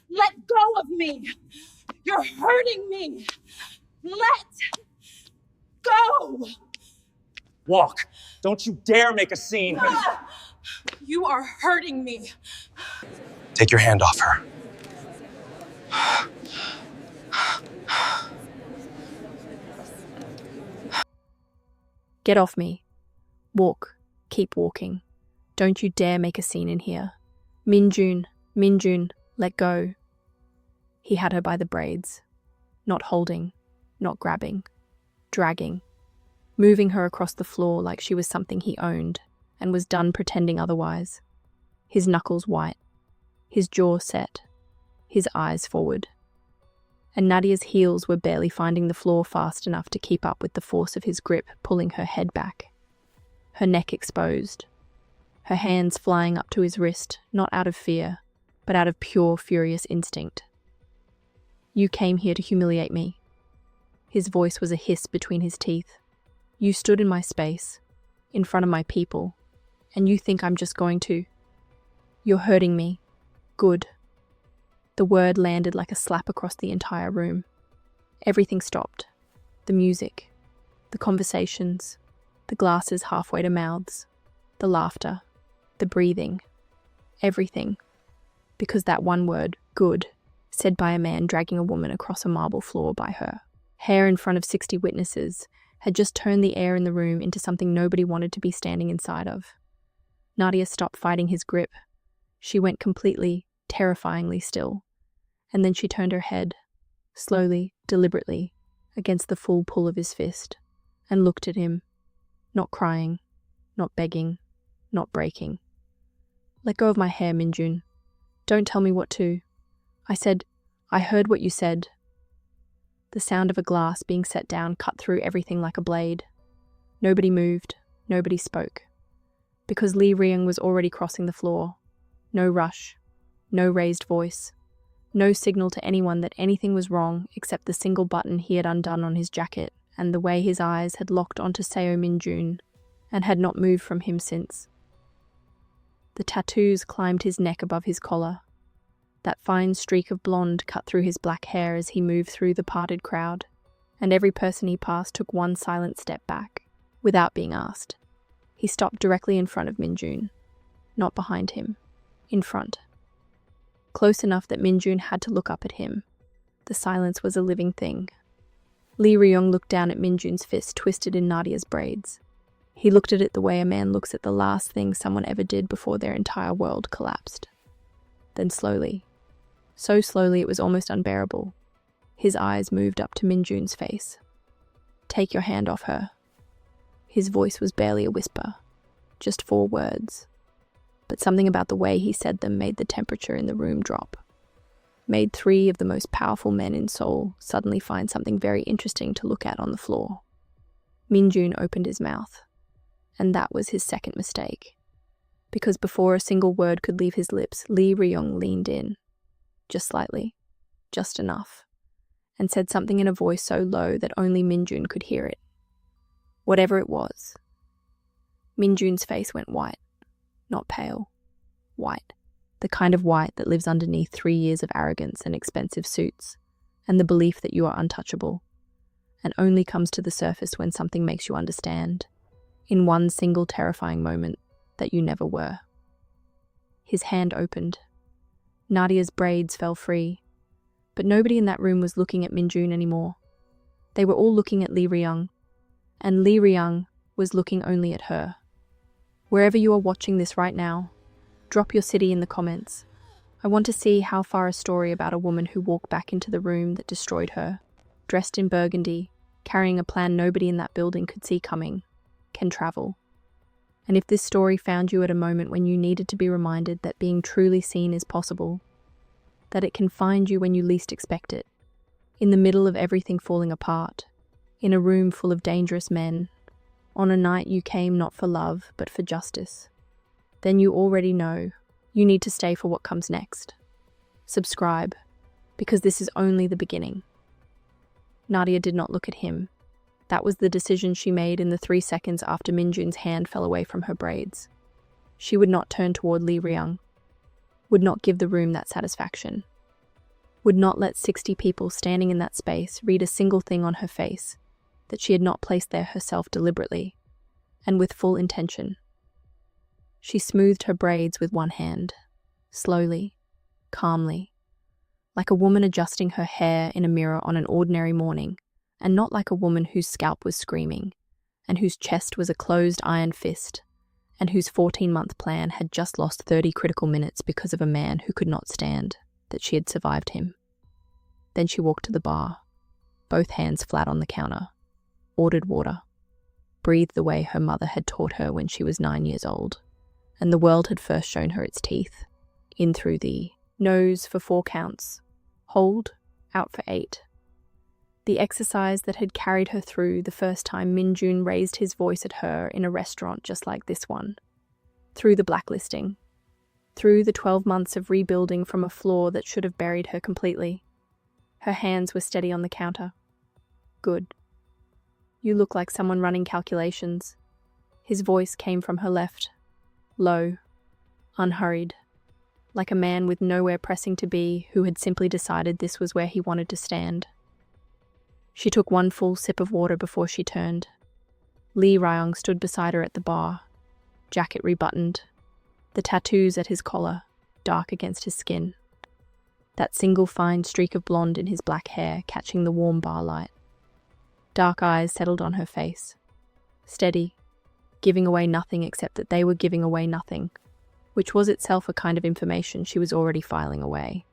Let go of me! You're hurting me! Let go! Walk. Don't you dare make a scene. You are hurting me. Take your hand off her. Get off me. Walk. Keep walking. Don't you dare make a scene in here. Minjun, let go. He had her by the braids. Not holding, not grabbing, dragging, moving her across the floor like she was something he owned and was done pretending otherwise. His knuckles white, his jaw set, his eyes forward. And Nadia's heels were barely finding the floor fast enough to keep up with the force of his grip, pulling her head back. Her neck exposed, her hands flying up to his wrist, not out of fear, but out of pure, furious instinct. You came here to humiliate me. His voice was a hiss between his teeth. You stood in my space, in front of my people, and you think I'm just going to... You're hurting me. Good. The word landed like a slap across the entire room. Everything stopped. The music, the conversations, the glasses halfway to mouths, the laughter, the breathing, everything. Because that one word, good, said by a man dragging a woman across a marble floor by her hair in front of 60 witnesses, had just turned the air in the room into something nobody wanted to be standing inside of. Nadia stopped fighting his grip. She went completely, terrifyingly still. And then she turned her head, slowly, deliberately, against the full pull of his fist, and looked at him, not crying, not begging, not breaking. Let go of my hair, Minjun. Don't tell me what to. I said, I heard what you said. The sound of a glass being set down cut through everything like a blade. Nobody moved, nobody spoke. Because Ryeong was already crossing the floor. No rush, no raised voice. No signal to anyone that anything was wrong except the single button he had undone on his jacket and the way his eyes had locked onto Seo Minjun and had not moved from him since. The tattoos climbed his neck above his collar. That fine streak of blonde cut through his black hair as he moved through the parted crowd, and every person he passed took one silent step back, without being asked. He stopped directly in front of Minjun, not behind him, in front. Close enough that Minjun had to look up at him. The silence was a living thing. Ryeong looked down at Minjun's fist twisted in Nadia's braids. He looked at it the way a man looks at the last thing someone ever did before their entire world collapsed. Then slowly, so slowly it was almost unbearable, his eyes moved up to Minjun's face. Take your hand off her. His voice was barely a whisper, just 4 words. But something about the way he said them made the temperature in the room drop. Made 3 of the most powerful men in Seoul suddenly find something very interesting to look at on the floor. Minjun opened his mouth, and that was his second mistake. Because before a single word could leave his lips, Ryeong leaned in, just slightly, just enough, and said something in a voice so low that only Minjun could hear it. Whatever it was. Minjun's face went white. Not pale, white, the kind of white that lives underneath 3 years of arrogance and expensive suits, and the belief that you are untouchable, and only comes to the surface when something makes you understand, in one single terrifying moment, that you never were. His hand opened. Nadia's braids fell free, but nobody in that room was looking at Minjun anymore. They were all looking at Ryeong, and Ryeong was looking only at her. Wherever you are watching this right now, drop your city in the comments. I want to see how far a story about a woman who walked back into the room that destroyed her, dressed in burgundy, carrying a plan nobody in that building could see coming, can travel. And if this story found you at a moment when you needed to be reminded that being truly seen is possible, that it can find you when you least expect it, in the middle of everything falling apart, in a room full of dangerous men, on a night you came not for love, but for justice, then you already know you need to stay for what comes next. Subscribe, because this is only the beginning. Nadia did not look at him. That was the decision she made in the 3 seconds after Minjun's hand fell away from her braids. She would not turn toward Ryeong, would not give the room that satisfaction. would not let 60 people standing in that space read a single thing on her face that she had not placed there herself deliberately, and with full intention. She smoothed her braids with one hand, slowly, calmly, like a woman adjusting her hair in a mirror on an ordinary morning, and not like a woman whose scalp was screaming, and whose chest was a closed iron fist, and whose 14-month plan had just lost 30 critical minutes because of a man who could not stand that she had survived him. Then she walked to the bar, both hands flat on the counter, ordered water, breathed the way her mother had taught her when she was 9 years old, and the world had first shown her its teeth, in through the nose for 4 counts, hold, out for 8. The exercise that had carried her through the first time Min-jun raised his voice at her in a restaurant just like this one, through the blacklisting, through the 12 months of rebuilding from a flaw that should have buried her completely. Her hands were steady on the counter. Good. You look like someone running calculations. His voice came from her left, low, unhurried, like a man with nowhere pressing to be who had simply decided this was where he wanted to stand. She took one full sip of water before she turned. Ryung stood beside her at the bar, jacket rebuttoned, the tattoos at his collar dark against his skin, that single fine streak of blonde in his black hair catching the warm bar light. Dark eyes settled on her face, steady, giving away nothing except that they were giving away nothing, which was itself a kind of information she was already filing away.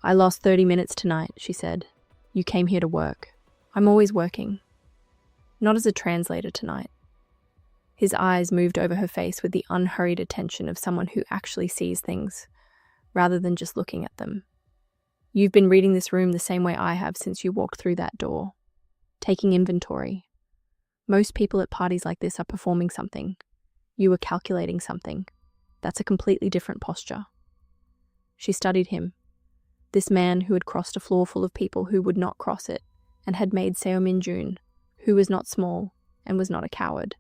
"I lost 30 minutes tonight," she said. "You came here to work. I'm always working. Not as a translator tonight." His eyes moved over her face with the unhurried attention of someone who actually sees things, rather than just looking at them. "You've been reading this room the same way I have since you walked through that door. Taking inventory. Most people at parties like this are performing something. You were calculating something. That's a completely different posture." She studied him, this man who had crossed a floor full of people who would not cross it, and had made Seo Min-jun, who was not small and was not a coward,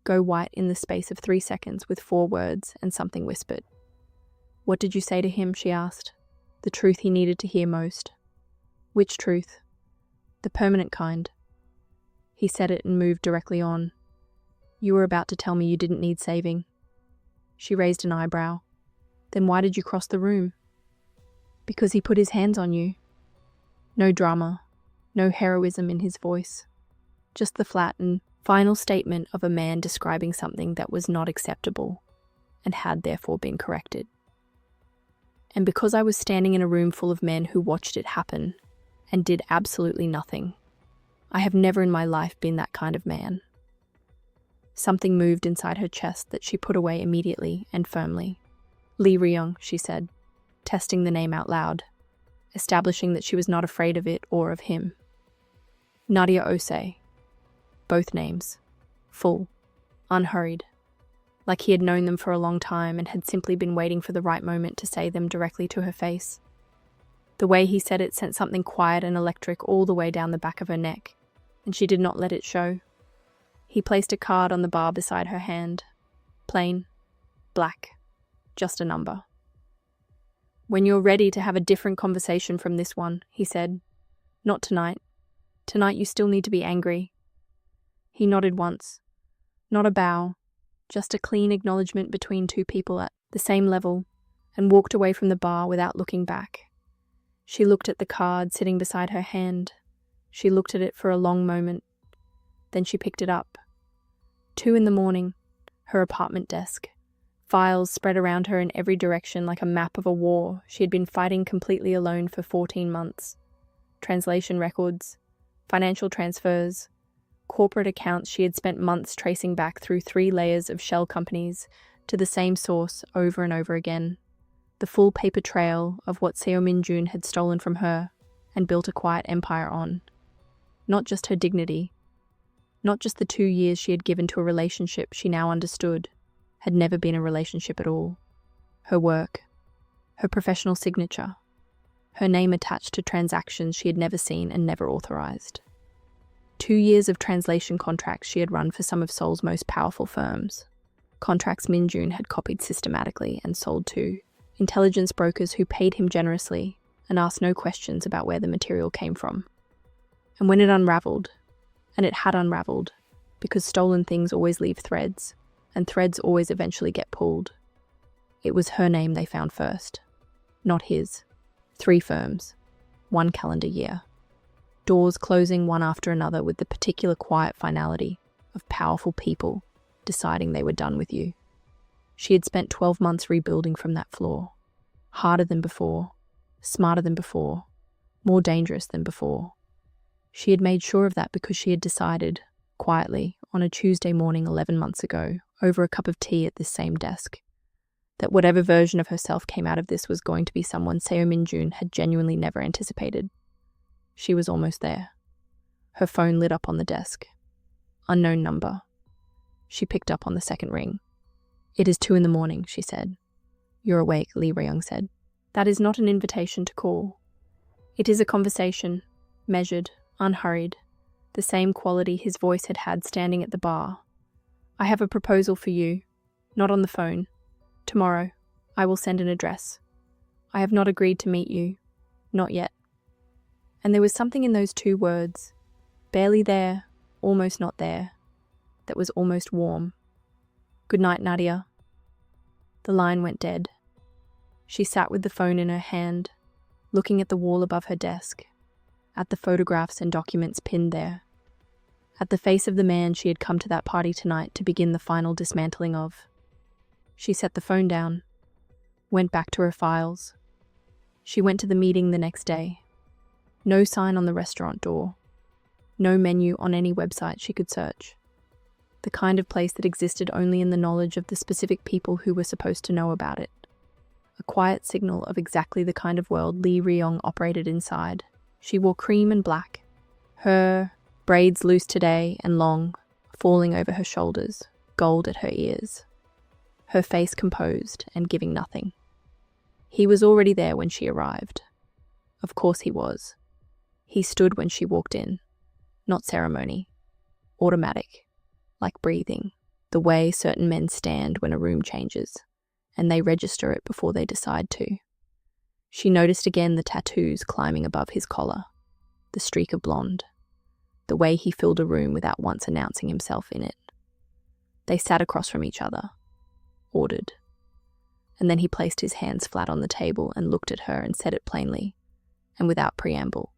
go white in the space of 3 seconds with 4 words and something whispered. "What did you say to him?" she asked. The truth he needed to hear most. "Which truth?" "The permanent kind." He said it and moved directly on. "You were about to tell me you didn't need saving." She raised an eyebrow. "Then why did you cross the room?" "Because he put his hands on you." No drama, no heroism in his voice. Just the flat and final statement of a man describing something that was not acceptable and had therefore been corrected. "And because I was standing in a room full of men who watched it happen and did absolutely nothing. I have never in my life been that kind of man." Something moved inside her chest that she put away immediately and firmly. "Ryeong," she said, testing the name out loud, establishing that she was not afraid of it or of him. Nadia Osei. Both names. Full. Unhurried. Like he had known them for a long time and had simply been waiting for the right moment to say them directly to her face. The way he said it sent something quiet and electric all the way down the back of her neck, and she did not let it show. He placed a card on the bar beside her hand. Plain. Black. Just a number. "When you're ready to have a different conversation from this one," he said. "Not tonight. Tonight you still need to be angry." He nodded once. Not a bow, just a clean acknowledgement between two people at the same level, and walked away from the bar without looking back. She looked at the card sitting beside her hand. She looked at it for a long moment. Then she picked it up. 2 a.m, her apartment desk. Files spread around her in every direction like a map of a war she had been fighting completely alone for 14 months. Translation records, financial transfers, corporate accounts she had spent months tracing back through 3 layers of shell companies to the same source over and over again. The full paper trail of what Seo Min-jun had stolen from her and built a quiet empire on. Not just her dignity, not just the 2 years she had given to a relationship she now understood had never been a relationship at all. Her work, her professional signature, her name attached to transactions she had never seen and never authorized. 2 years of translation contracts she had run for some of Seoul's most powerful firms. Contracts Min-jun had copied systematically and sold to intelligence brokers who paid him generously and asked no questions about where the material came from. And when it unraveled, and it had unraveled, because stolen things always leave threads, and threads always eventually get pulled, it was her name they found first, not his. 3 firms, 1 calendar year. Doors closing one after another with the particular quiet finality of powerful people deciding they were done with you. She had spent 12 months rebuilding from that floor. Harder than before, smarter than before, more dangerous than before. She had made sure of that because she had decided, quietly, on a Tuesday morning 11 months ago, over a cup of tea at this same desk, that whatever version of herself came out of this was going to be someone Seo Min-jun had genuinely never anticipated. She was almost there. Her phone lit up on the desk. Unknown number. She picked up on the second ring. "It is 2 a.m, she said. "You're awake," Ryeong said. "That is not an invitation to call. It is a conversation, measured, unhurried, the same quality his voice had had standing at the bar. I have a proposal for you, not on the phone. Tomorrow, I will send an address. I have not agreed to meet you, not yet." And there was something in those 2 words, barely there, almost not there, that was almost warm. "Good night, Nadia." The line went dead. She sat with the phone in her hand, looking at the wall above her desk, at the photographs and documents pinned there, at the face of the man she had come to that party tonight to begin the final dismantling of. She set the phone down, went back to her files. She went to the meeting the next day. No sign on the restaurant door. No menu on any website she could search. The kind of place that existed only in the knowledge of the specific people who were supposed to know about it. A quiet signal of exactly the kind of world Ryeong operated inside. She wore cream and black. Her braids loose today and long, falling over her shoulders, gold at her ears. Her face composed and giving nothing. He was already there when she arrived. Of course he was. He stood when she walked in. Not ceremony. Automatic. Like breathing. The way certain men stand when a room changes, and they register it before they decide to. She noticed again the tattoos climbing above his collar. The streak of blonde. The way he filled a room without once announcing himself in it. They sat across from each other. Ordered. And then he placed his hands flat on the table and looked at her and said it plainly, and without preamble.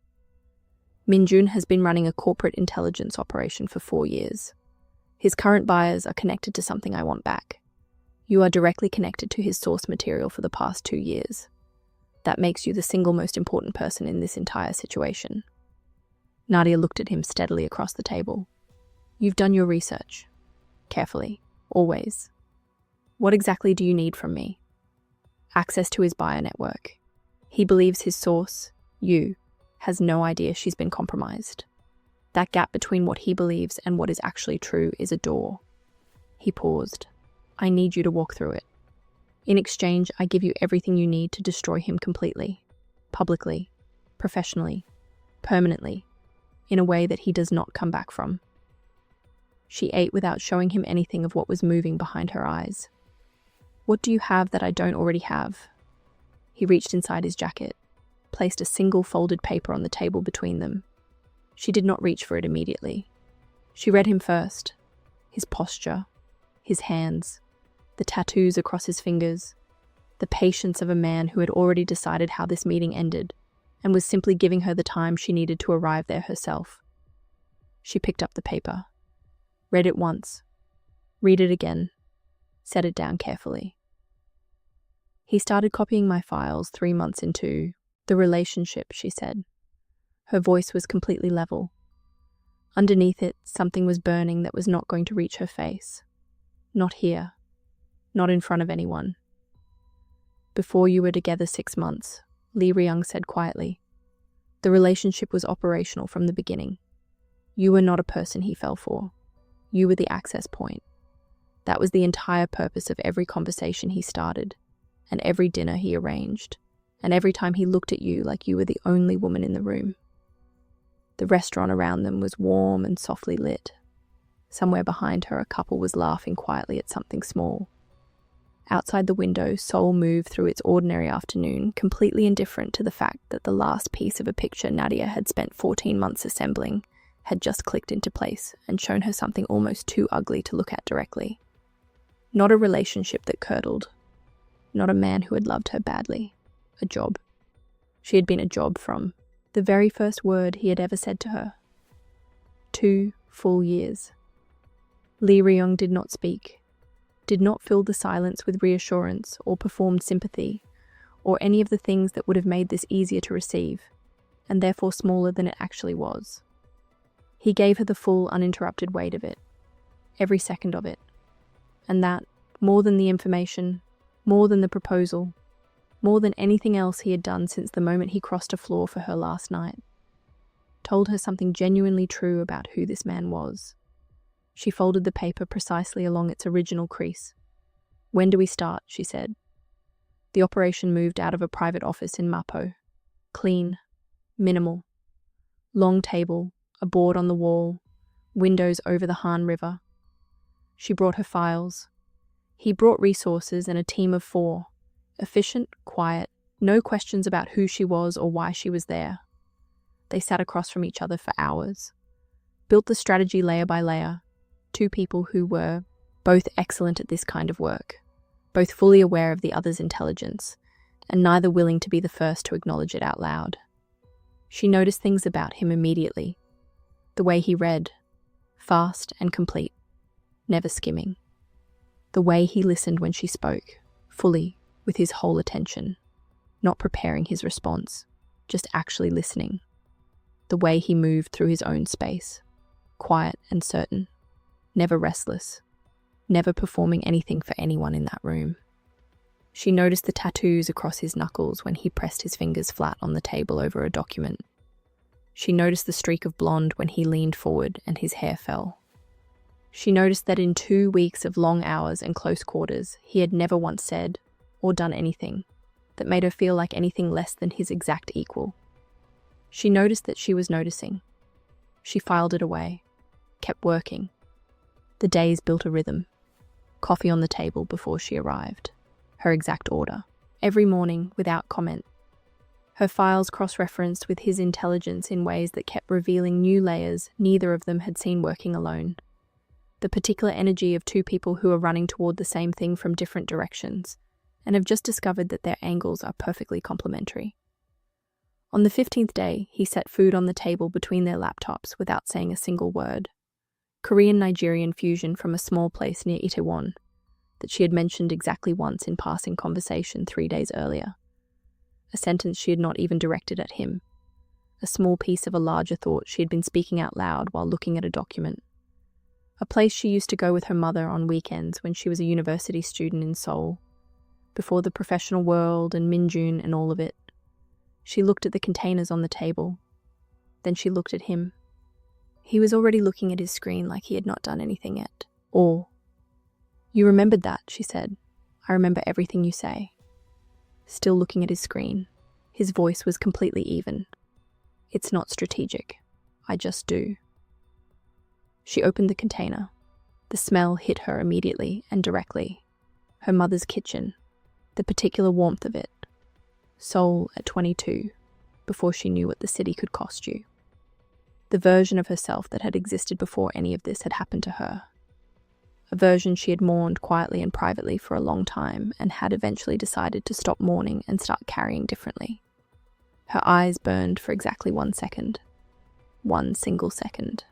Min-jun has been running a corporate intelligence operation for 4 years. His current buyers are connected to something I want back. You are directly connected to his source material for the past 2 years. That makes you the single most important person in this entire situation. Nadia looked at him steadily across the table. You've done your research. Carefully. Always. What exactly do you need from me? Access to his buyer network. He believes his source, you, has no idea she's been compromised. That gap between what he believes and what is actually true is a door. He paused. I need you to walk through it. In exchange, I give you everything you need to destroy him completely, publicly, professionally, permanently, in a way that he does not come back from. She ate without showing him anything of what was moving behind her eyes. What do you have that I don't already have? He reached inside his jacket, placed a single folded paper on the table between them. She did not reach for it immediately. She read him first. His posture, his hands, the tattoos across his fingers, the patience of a man who had already decided how this meeting ended and was simply giving her the time she needed to arrive there herself. She picked up the paper, read it once, read it again, set it down carefully. He started copying my files 3 months into the relationship, she said. Her voice was completely level. Underneath it, something was burning that was not going to reach her face. Not here. Not in front of anyone. Before you were together 6 months, Ryung said quietly. The relationship was operational from the beginning. You were not a person he fell for. You were the access point. That was the entire purpose of every conversation he started, and every dinner he arranged, and every time he looked at you like you were the only woman in the room. The restaurant around them was warm and softly lit. Somewhere behind her, a couple was laughing quietly at something small. Outside the window, Seoul moved through its ordinary afternoon, completely indifferent to the fact that the last piece of a picture Nadia had spent 14 months assembling had just clicked into place and shown her something almost too ugly to look at directly. Not a relationship that curdled. Not a man who had loved her badly. A job. She had been a job from the very first word he had ever said to her. 2 full years. Ryeong did not speak, did not fill the silence with reassurance or performed sympathy, or any of the things that would have made this easier to receive, and therefore smaller than it actually was. He gave her the full, uninterrupted weight of it, every second of it, and that, more than the information, more than the proposal, more than anything else he had done since the moment he crossed a floor for her last night, told her something genuinely true about who this man was. She folded the paper precisely along its original crease. "When do we start?" she said. The operation moved out of a private office in Mapo. Clean, minimal. Long table, a board on the wall, windows over the Han River. She brought her files. He brought resources and a team of 4. Efficient, quiet, no questions about who she was or why she was there. They sat across from each other for hours. Built the strategy layer by layer. 2 people who were both excellent at this kind of work, both fully aware of the other's intelligence, and neither willing to be the first to acknowledge it out loud. She noticed things about him immediately. The way he read, fast and complete, never skimming. The way he listened when she spoke, fully, with his whole attention, not preparing his response, just actually listening. The way he moved through his own space, quiet and certain, never restless, never performing anything for anyone in that room. She noticed the tattoos across his knuckles when he pressed his fingers flat on the table over a document. She noticed the streak of blonde when he leaned forward and his hair fell. She noticed that in 2 weeks of long hours and close quarters, he had never once said or done anything that made her feel like anything less than his exact equal. She noticed that she was noticing. She filed it away, kept working. The days built a rhythm. Coffee on the table before she arrived. Her exact order. Every morning, without comment. Her files cross-referenced with his intelligence in ways that kept revealing new layers neither of them had seen working alone. The particular energy of 2 people who are running toward the same thing from different directions, and have just discovered that their angles are perfectly complementary. On the 15th day, he set food on the table between their laptops without saying a single word. Korean-Nigerian fusion from a small place near Itaewon that she had mentioned exactly once in passing conversation 3 days earlier. A sentence she had not even directed at him. A small piece of a larger thought she had been speaking out loud while looking at a document. A place she used to go with her mother on weekends when she was a university student in Seoul. Before the professional world and Minjun and all of it. She looked at the containers on the table. Then she looked at him. He was already looking at his screen like he had not done anything yet. Or, "You remembered that," she said. "I remember everything you say." Still looking at his screen. His voice was completely even. "It's not strategic. I just do." She opened the container. The smell hit her immediately and directly. Her mother's kitchen. The particular warmth of it. Seoul at 22, before she knew what the city could cost you. The version of herself that had existed before any of this had happened to her. A version she had mourned quietly and privately for a long time and had eventually decided to stop mourning and start carrying differently. Her eyes burned for exactly 1 second. 1 single second.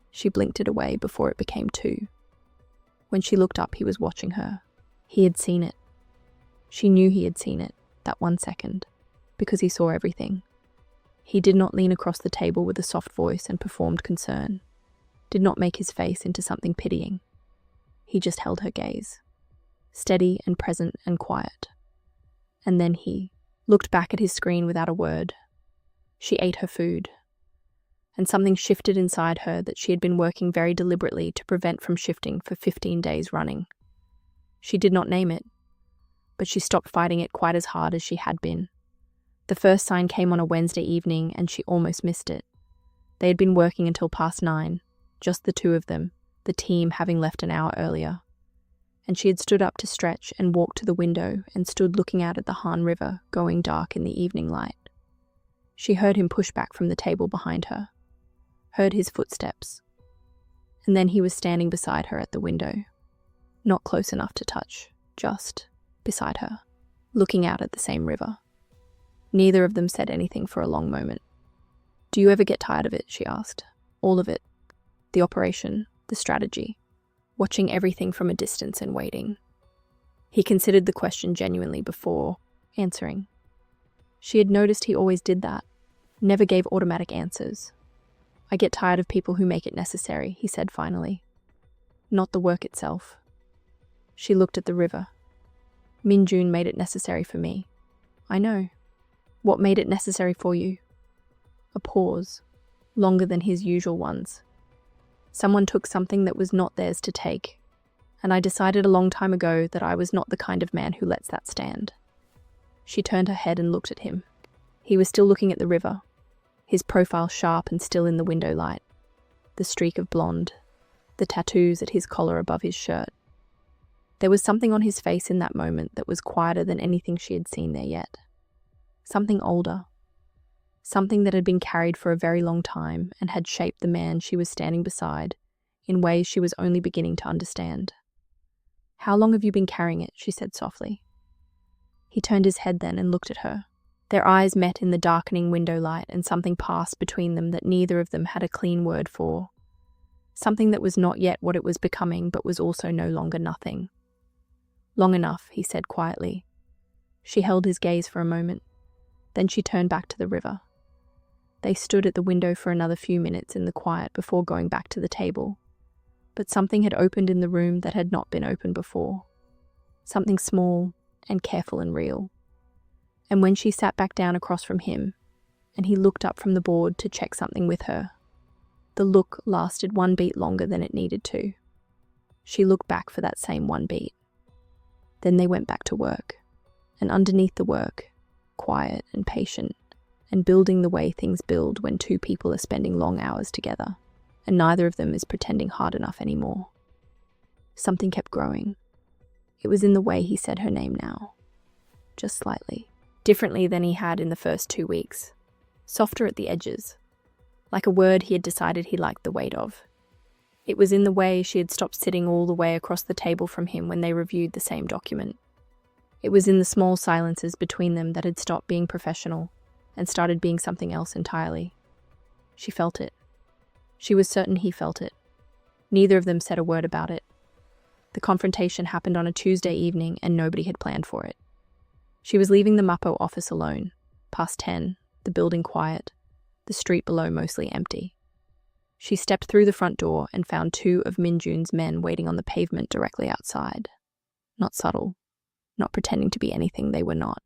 She blinked it away before it became 2. When she looked up, he was watching her. He had seen it. She knew he had seen it, that 1 second, because he saw everything. He did not lean across the table with a soft voice and performed concern, did not make his face into something pitying. He just held her gaze, steady and present and quiet. And then he looked back at his screen without a word. She ate her food, and something shifted inside her that she had been working very deliberately to prevent from shifting for 15 days running. She did not name it, but she stopped fighting it quite as hard as she had been. The first sign came on a Wednesday evening and she almost missed it. They had been working until past 9, just the 2 of them, the team having left an hour earlier. and she had stood up to stretch and walked to the window and stood looking out at the Han River going dark in the evening light. She heard him push back from the table behind her, heard his footsteps, and then he was standing beside her at the window, not close enough to touch, just beside her, looking out at the same river. Neither of them said anything for a long moment. "Do you ever get tired of it?" she asked. "All of it. The operation, the strategy, watching everything from a distance and waiting." He considered the question genuinely before answering. She had noticed he always did that, never gave automatic answers. "I get tired of people who make it necessary," he said finally. "Not the work itself." She looked at the river. "Minjun made it necessary for me." "I know. What made it necessary for you?" A pause, longer than his usual ones. "Someone took something that was not theirs to take, and I decided a long time ago that I was not the kind of man who lets that stand." She turned her head and looked at him. He was still looking at the river, his profile sharp and still in the window light, the streak of blonde, the tattoos at his collar above his shirt. There was something on his face in that moment that was quieter than anything she had seen there yet. Something older. Something that had been carried for a very long time and had shaped the man she was standing beside in ways she was only beginning to understand. "How long have you been carrying it?" she said softly. He turned his head then and looked at her. Their eyes met in the darkening window light, and something passed between them that neither of them had a clean word for. Something that was not yet what it was becoming, but was also no longer nothing. "Long enough," he said quietly. She held his gaze for a moment. Then she turned back to the river. They stood at the window for another few minutes in the quiet before going back to the table. But something had opened in the room that had not been opened before. Something small and careful and real. And when she sat back down across from him, and he looked up from the board to check something with her, the look lasted one beat longer than it needed to. She looked back for that same one beat. Then they went back to work. And underneath the work, quiet and patient, and building the way things build when two people are spending long hours together, and neither of them is pretending hard enough anymore. Something kept growing. It was in the way he said her name now. Just slightly. Differently than he had in the first 2 weeks. Softer at the edges. Like a word he had decided he liked the weight of. It was in the way she had stopped sitting all the way across the table from him when they reviewed the same document. It was in the small silences between them that had stopped being professional and started being something else entirely. She felt it. She was certain he felt it. Neither of them said a word about it. The confrontation happened on a Tuesday evening and nobody had planned for it. She was leaving the Mapo office alone, past 10, the building quiet, the street below mostly empty. She stepped through the front door and found 2 of Minjun's men waiting on the pavement directly outside. Not subtle. Not pretending to be anything they were not.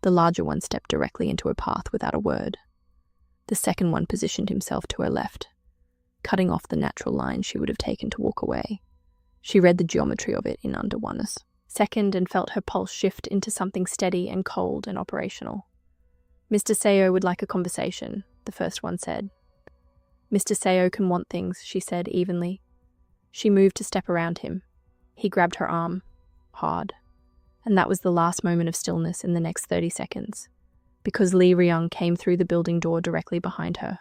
The larger one stepped directly into her path without a word. The second one positioned himself to her left, cutting off the natural line she would have taken to walk away. She read the geometry of it in under oneness. Second, and felt her pulse shift into something steady and cold and operational. "Mr. Seo would like a conversation," the first one said. "Mr. Seo can want things," she said evenly. She moved to step around him. He grabbed her arm, hard. And that was the last moment of stillness in the next 30 seconds, because Ryung came through the building door directly behind her.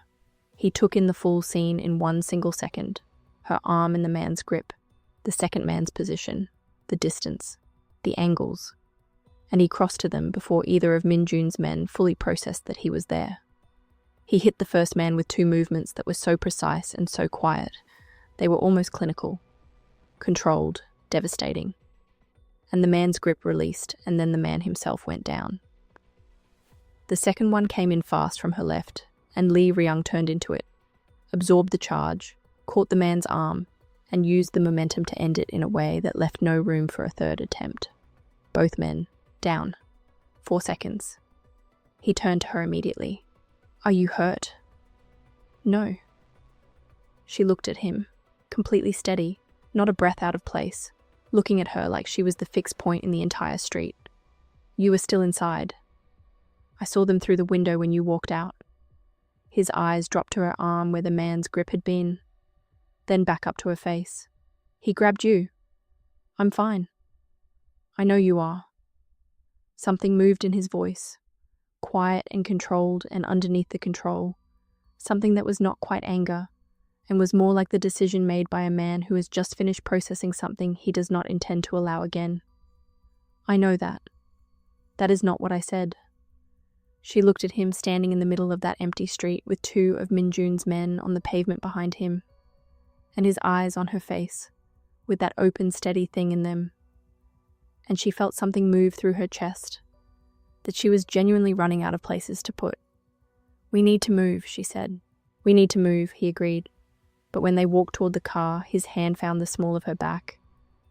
He took in the full scene in one single second, her arm in the man's grip, the second man's position, the distance, the angles, and he crossed to them before either of Minjun's men fully processed that he was there. He hit the first man with 2 movements that were so precise and so quiet, they were almost clinical, controlled, devastating. And the man's grip released, and then the man himself went down. The second one came in fast from her left, and Ryung turned into it, absorbed the charge, caught the man's arm, and used the momentum to end it in a way that left no room for a third attempt. Both men, down. 4 seconds. He turned to her immediately. "Are you hurt?" "No." She looked at him, completely steady, not a breath out of place, looking at her like she was the fixed point in the entire street. "You were still inside. I saw them through the window when you walked out." His eyes dropped to her arm where the man's grip had been, then back up to her face. "He grabbed you." I'm fine. I know you are. Something moved in his voice, quiet and controlled, and underneath the control, something that was not quite anger, and was more like the decision made by a man who has just finished processing something he does not intend to allow again. I know that. That is not what I said. She looked at him standing in the middle of that empty street with two of Minjun's men on the pavement behind him, and his eyes on her face, with that open, steady thing in them. And she felt something move through her chest, that she was genuinely running out of places to put. We need to move, she said. We need to move, he agreed. But when they walked toward the car, his hand found the small of her back.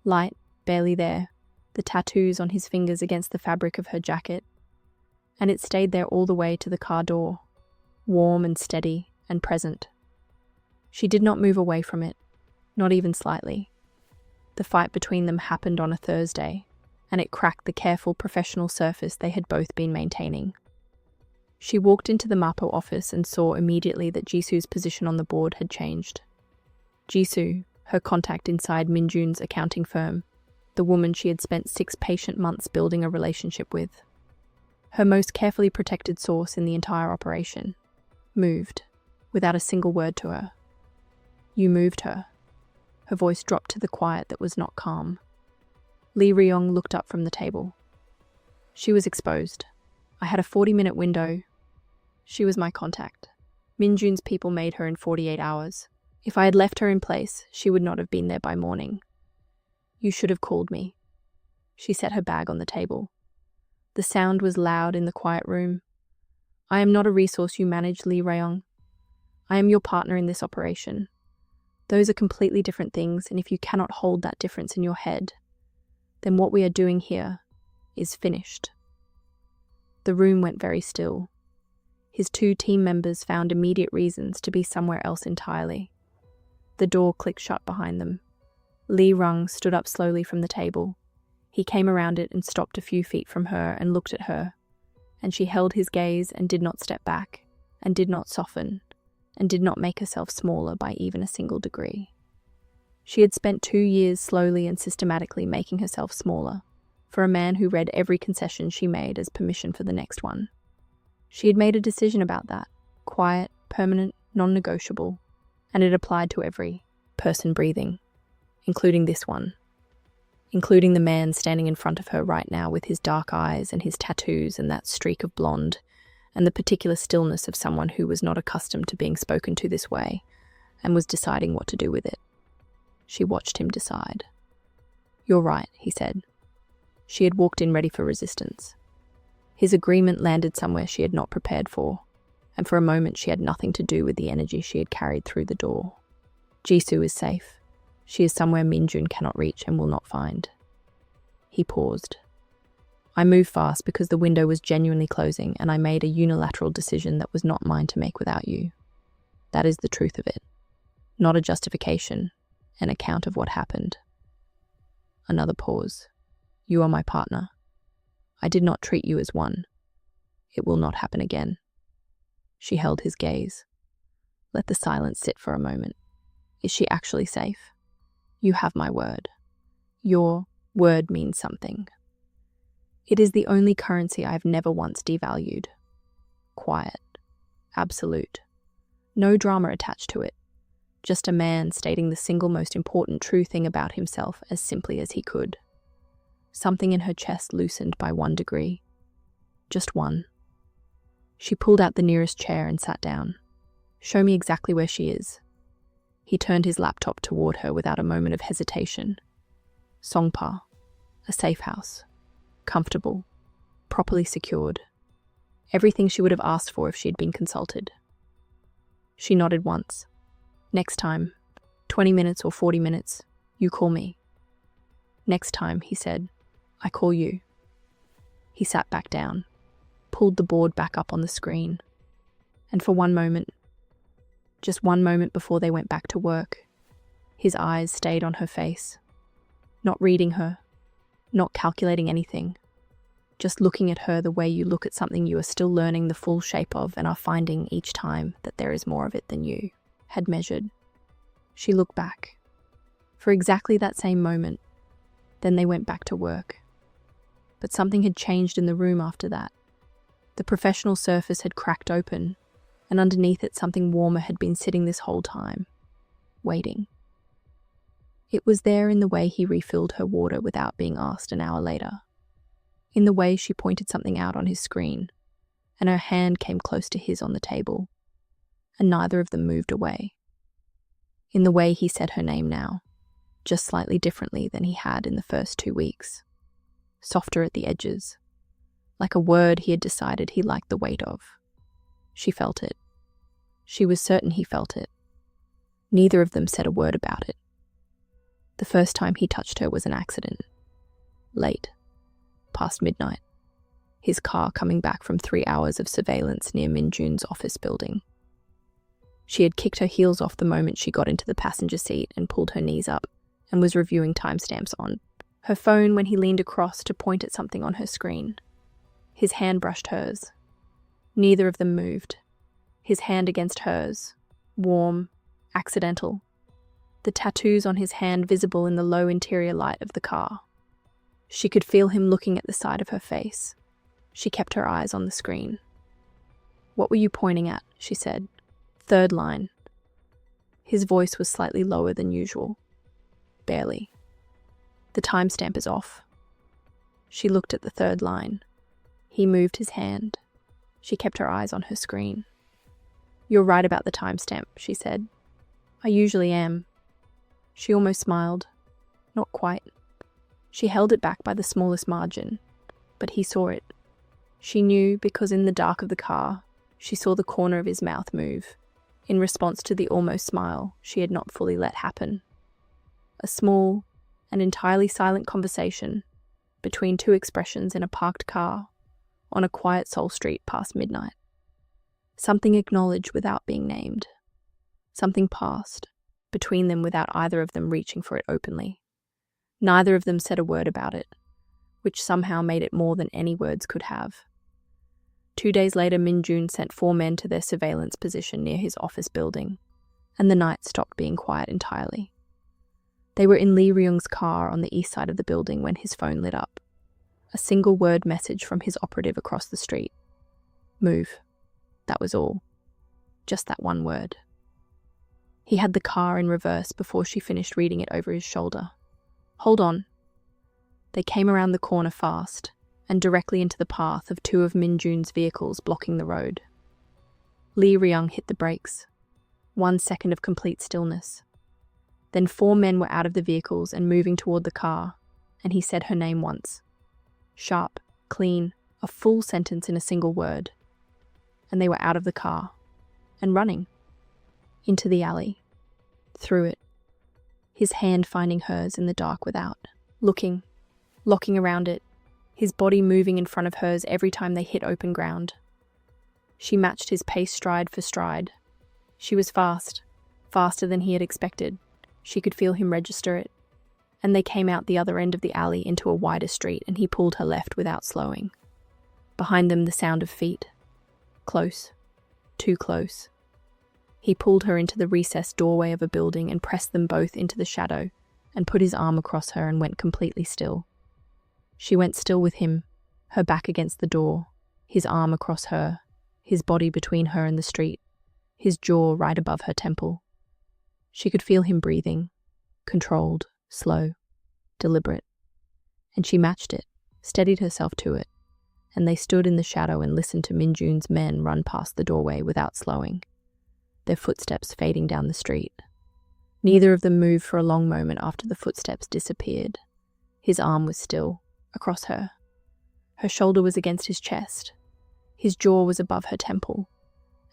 Light, barely there, the tattoos on his fingers against the fabric of her jacket. And it stayed there all the way to the car door, warm and steady and present. She did not move away from it, not even slightly. The fight between them happened on a Thursday, and it cracked the careful professional surface they had both been maintaining. She walked into the Mapo office and saw immediately that Jisu's position on the board had changed. Jisu, her contact inside Minjun's accounting firm, the woman she had spent 6 patient months building a relationship with, her most carefully protected source in the entire operation, moved, without a single word to her. You moved her. Her voice dropped to the quiet that was not calm. Ryeong looked up from the table. She was exposed. I had a 40-minute window. She was my contact. Minjun's people made her in 48 hours. If I had left her in place, she would not have been there by morning. You should have called me. She set her bag on the table. The sound was loud in the quiet room. I am not a resource you manage, Ryeong. I am your partner in this operation. Those are completely different things, and if you cannot hold that difference in your head, then what we are doing here is finished. The room went very still. His 2 team members found immediate reasons to be somewhere else entirely. The door clicked shut behind them. Ryung stood up slowly from the table. He came around it and stopped a few feet from her and looked at her, and she held his gaze and did not step back, and did not soften, and did not make herself smaller by even a single degree. She had spent 2 years slowly and systematically making herself smaller, for a man who read every concession she made as permission for the next one. She had made a decision about that, quiet, permanent, non-negotiable, and it applied to every person breathing, including this one, including the man standing in front of her right now with his dark eyes and his tattoos and that streak of blonde, and the particular stillness of someone who was not accustomed to being spoken to this way and was deciding what to do with it. She watched him decide. You're right, he said. She had walked in ready for resistance. His agreement landed somewhere she had not prepared for, and for a moment she had nothing to do with the energy she had carried through the door. Jisu is safe. She is somewhere Minjun cannot reach and will not find. He paused. I moved fast because the window was genuinely closing, and I made a unilateral decision that was not mine to make without you. That is the truth of it. Not a justification, an account of what happened. Another pause. You are my partner. I did not treat you as one. It will not happen again. She held his gaze. Let the silence sit for a moment. Is she actually safe? You have my word. Your word means something. It is the only currency I have never once devalued. Quiet. Absolute. No drama attached to it. Just a man stating the single most important true thing about himself as simply as he could. Something in her chest loosened by 1 degree. Just 1. She pulled out the nearest chair and sat down. Show me exactly where she is. He turned his laptop toward her without a moment of hesitation. Songpa. A safe house. Comfortable. Properly secured. Everything she would have asked for if she had been consulted. She nodded once. Next time, 20 minutes or 40 minutes, you call me. Next time, he said, I call you. He sat back down, pulled the board back up on the screen, and for 1 moment, just 1 moment before they went back to work, his eyes stayed on her face, not reading her, not calculating anything, just looking at her the way you look at something you are still learning the full shape of and are finding each time that there is more of it than you had measured. She looked back. For exactly that same moment, Then they went back to work. But something had changed in the room after that. The professional surface had cracked open, and underneath it something warmer had been sitting this whole time, waiting. It was there in the way he refilled her water without being asked an hour later, in the way she pointed something out on his screen, and her hand came close to his on the table, and neither of them moved away. In the way he said her name now, just slightly differently than he had in the first 2 weeks, softer at the edges, like a word he had decided he liked the weight of. She felt it. She was certain he felt it. Neither of them said a word about it. The first time he touched her was an accident. Late, past midnight, his car coming back from 3 hours of surveillance near Minjun's office building. She had kicked her heels off the moment she got into the passenger seat and pulled her knees up and was reviewing timestamps on her phone when he leaned across to point at something on her screen. His hand brushed hers. Neither of them moved. His hand against hers, warm, accidental. The tattoos on his hand visible in the low interior light of the car. She could feel him looking at the side of her face. She kept her eyes on the screen. "What were you pointing at?" she said. "Third line." His voice was slightly lower than usual. "Barely. The timestamp is off." She looked at the third line. He moved his hand. She kept her eyes on her screen. "You're right about the timestamp," she said. "I usually am." She almost smiled. Not quite. She held it back by the smallest margin, but he saw it. She knew because in the dark of the car, she saw the corner of his mouth move, in response to the almost smile she had not fully let happen. A small and entirely silent conversation between two expressions in a parked car on a quiet Seoul street past midnight. Something acknowledged without being named. Something passed between them without either of them reaching for it openly. Neither of them said a word about it, which somehow made it more than any words could have. 2 days later, Minjun sent 4 men to their surveillance position near his office building, and the night stopped being quiet entirely. They were in Ryung's car on the east side of the building when his phone lit up. A single word message from his operative across the street. "Move." That was all. Just that one word. He had the car in reverse before she finished reading it over his shoulder. "Hold on." They came around the corner fast and directly into the path of 2 of Minjun's vehicles blocking the road. Ryung hit the brakes. 1 second of complete stillness. Then 4 men were out of the vehicles and moving toward the car, and he said her name once. Sharp, clean, a full sentence in a single word. And they were out of the car and running. Into the alley. Through it. His hand finding hers in the dark without. Looking. Locking around it. His body moving in front of hers every time they hit open ground. She matched his pace stride for stride. She was fast. Faster than he had expected. She could feel him register it. And they came out the other end of the alley into a wider street and he pulled her left without slowing. Behind them the sound of feet. Close. Too close. He pulled her into the recessed doorway of a building and pressed them both into the shadow and put his arm across her and went completely still. She went still with him, her back against the door, his arm across her, his body between her and the street, his jaw right above her temple. She could feel him breathing, controlled, slow, deliberate. And she matched it, steadied herself to it, and they stood in the shadow and listened to Minjun's men run past the doorway without slowing, their footsteps fading down the street. Neither of them moved for a long moment after the footsteps disappeared. His arm was still, across her. Her shoulder was against his chest. His jaw was above her temple,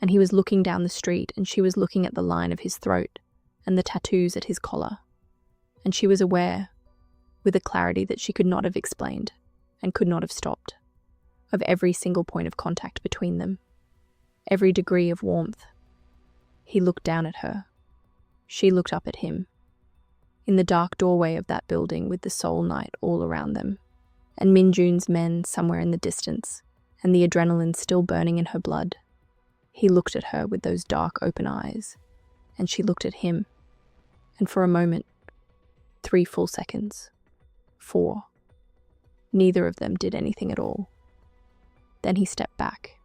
and he was looking down the street and she was looking at the line of his throat and the tattoos at his collar. And she was aware, with a clarity that she could not have explained and could not have stopped, of every single point of contact between them, every degree of warmth. He looked down at her. She looked up at him. In the dark doorway of that building with the Seoul night all around them, and Minjun's men somewhere in the distance, and the adrenaline still burning in her blood, he looked at her with those dark open eyes, and she looked at him, and for a moment, 3 full seconds, 4. Neither of them did anything at all. Then he stepped back.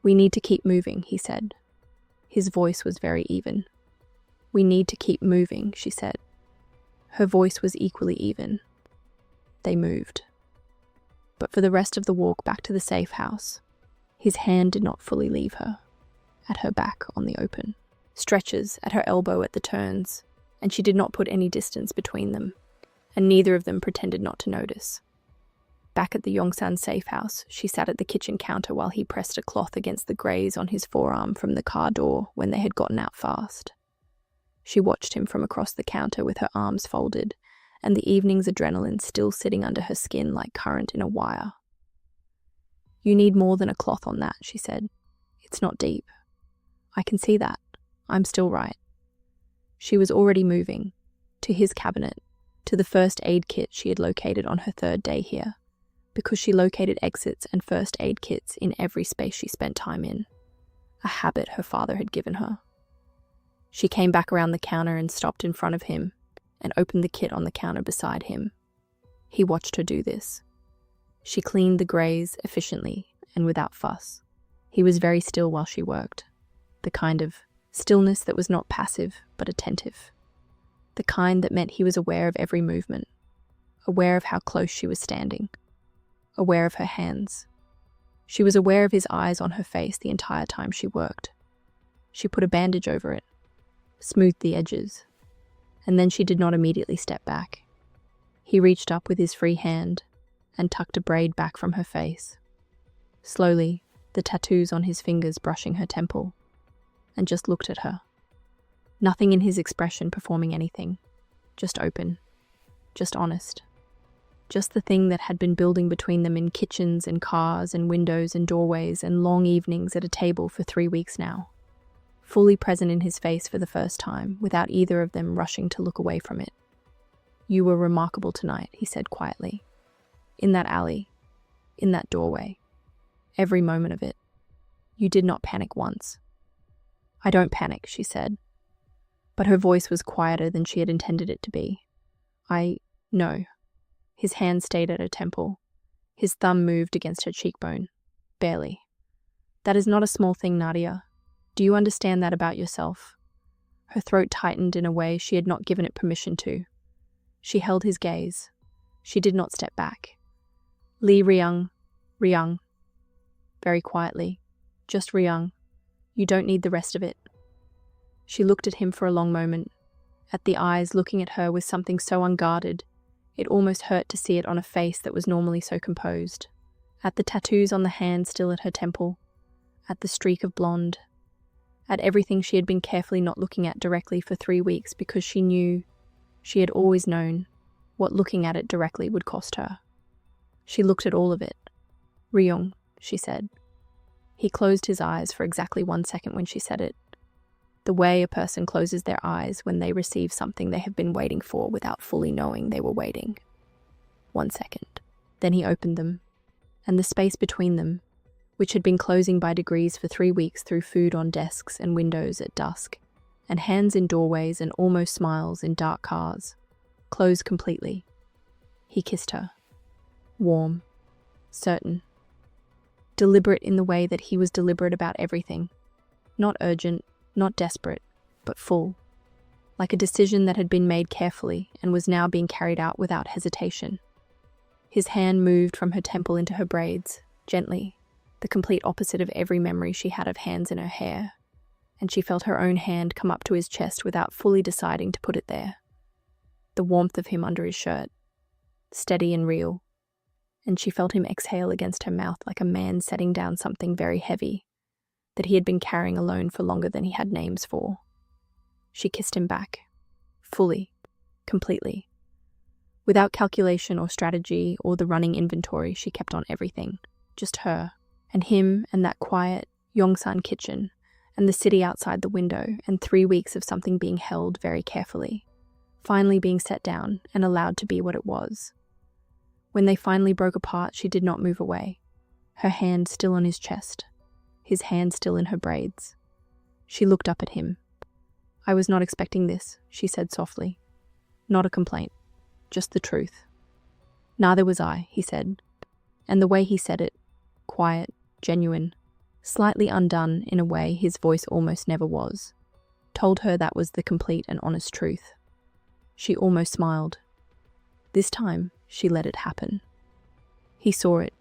"We need to keep moving," he said. His voice was very even. "We need to keep moving," she said. Her voice was equally even. They moved. But for the rest of the walk back to the safe house, his hand did not fully leave her, at her back on the open, stretches at her elbow at the turns, and she did not put any distance between them, and neither of them pretended not to notice. Back at the Yongsan safe house, she sat at the kitchen counter while he pressed a cloth against the graze on his forearm from the car door when they had gotten out fast. She watched him from across the counter with her arms folded, and the evening's adrenaline still sitting under her skin like current in a wire. "You need more than a cloth on that," she said. "It's not deep." "I can see that. I'm still right." She was already moving, to his cabinet, to the first aid kit she had located on her 3rd day here, because she located exits and first aid kits in every space she spent time in, a habit her father had given her. She came back around the counter and stopped in front of him and opened the kit on the counter beside him. He watched her do this. She cleaned the graze efficiently and without fuss. He was very still while she worked, the kind of stillness that was not passive but attentive, the kind that meant he was aware of every movement, aware of how close she was standing, aware of her hands. She was aware of his eyes on her face the entire time she worked. She put a bandage over it, smoothed the edges, and then she did not immediately step back. He reached up with his free hand and tucked a braid back from her face. Slowly, the tattoos on his fingers brushing her temple, and just looked at her. Nothing in his expression performing anything, just open, just honest. Just the thing that had been building between them in kitchens and cars and windows and doorways and long evenings at a table for 3 weeks now. Fully present in his face for the first time, without either of them rushing to look away from it. "You were remarkable tonight," he said quietly. "In that alley, in that doorway, every moment of it. You did not panic once." "I don't panic," she said. But her voice was quieter than she had intended it to be. No. His hand stayed at her temple. His thumb moved against her cheekbone. Barely. "That is not a small thing, Nadia. Do you understand that about yourself?" Her throat tightened in a way she had not given it permission to. She held his gaze. She did not step back. Ryung. Very quietly. "Just Ryung. You don't need the rest of it." She looked at him for a long moment, at the eyes looking at her with something so unguarded, it almost hurt to see it on a face that was normally so composed, at the tattoos on the hand still at her temple, at the streak of blonde, at everything she had been carefully not looking at directly for 3 weeks because she knew, she had always known, what looking at it directly would cost her. She looked at all of it. "Ryeong," she said. He closed his eyes for exactly 1 second when she said it. The way a person closes their eyes when they receive something they have been waiting for without fully knowing they were waiting. 1 second. Then he opened them, and the space between them, which had been closing by degrees for 3 weeks through food on desks and windows at dusk, and hands in doorways and almost smiles in dark cars, closed completely. He kissed her. Warm. Certain. Deliberate in the way that he was deliberate about everything. Not urgent, not desperate, but full. Like a decision that had been made carefully and was now being carried out without hesitation. His hand moved from her temple into her braids, gently, the complete opposite of every memory she had of hands in her hair, and she felt her own hand come up to his chest without fully deciding to put it there. The warmth of him under his shirt, steady and real, and she felt him exhale against her mouth like a man setting down something very heavy that he had been carrying alone for longer than he had names for. She kissed him back, fully, completely. Without calculation or strategy or the running inventory, she kept on everything. Just her, and him, and that quiet Yongsan kitchen, and the city outside the window, and 3 weeks of something being held very carefully, finally being set down and allowed to be what it was. When they finally broke apart, she did not move away, her hand still on his chest, his hand still in her braids. She looked up at him. "I was not expecting this," she said softly. "Not a complaint, just the truth." Neither was I, he said. And the way he said it, quiet, genuine, slightly undone in a way his voice almost never was, told her that was the complete and honest truth. She almost smiled. This time, she let it happen. He saw it,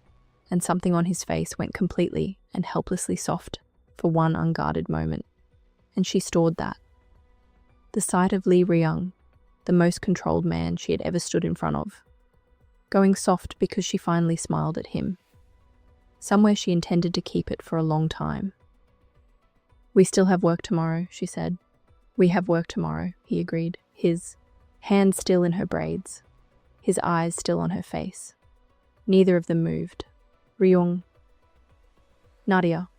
and something on his face went completely and helplessly soft for one unguarded moment, and she stored that. The sight of Ryeong, the most controlled man she had ever stood in front of, going soft because she finally smiled at him. Somewhere she intended to keep it for a long time. We still have work tomorrow, she said. We have work tomorrow, he agreed, his hand still in her braids, his eyes still on her face. Neither of them moved. Ryung. Nadia.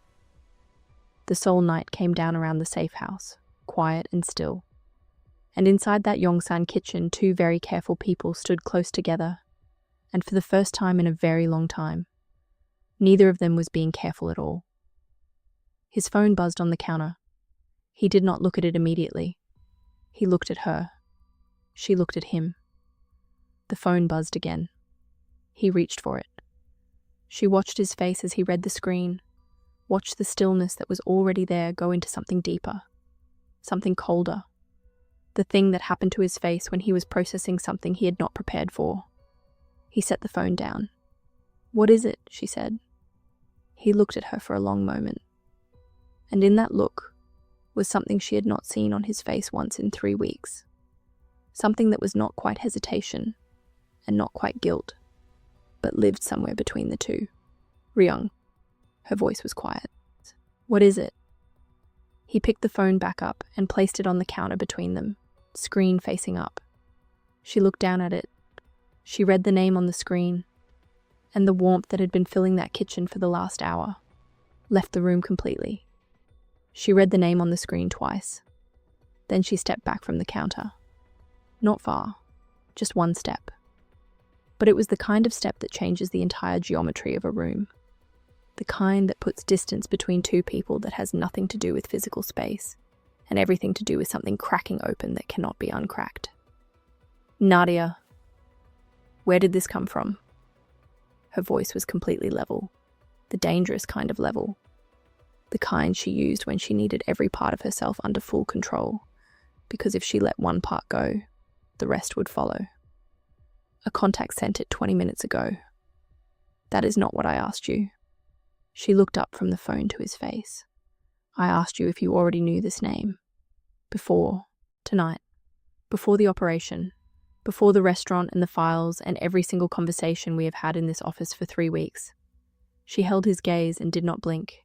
The Seoul night came down around the safe house, quiet and still. And inside that Yongsan kitchen, two very careful people stood close together, and for the first time in a very long time, neither of them was being careful at all. His phone buzzed on the counter. He did not look at it immediately. He looked at her. She looked at him. The phone buzzed again. He reached for it. She watched his face as he read the screen, watched the stillness that was already there go into something deeper, something colder. The thing that happened to his face when he was processing something he had not prepared for. He set the phone down. "What is it?" she said. He looked at her for a long moment. And in that look was something she had not seen on his face once in 3 weeks. Something that was not quite hesitation and not quite guilt, but lived somewhere between the two. "Ryung." Her voice was quiet. "What is it?" He picked the phone back up and placed it on the counter between them, screen facing up. She looked down at it. She read the name on the screen, and the warmth that had been filling that kitchen for the last hour left the room completely. She read the name on the screen twice. Then she stepped back from the counter. Not far, just one step. But it was the kind of step that changes the entire geometry of a room. The kind that puts distance between two people that has nothing to do with physical space, and everything to do with something cracking open that cannot be uncracked. "Nadia, where did this come from?" Her voice was completely level, the dangerous kind of level, the kind she used when she needed every part of herself under full control, because if she let one part go, the rest would follow. "A contact sent it 20 minutes ago. That is not what I asked you." She looked up from the phone to his face. "I asked you if you already knew this name. Before, tonight, before the operation, before the restaurant and the files and every single conversation we have had in this office for 3 weeks." She held his gaze and did not blink.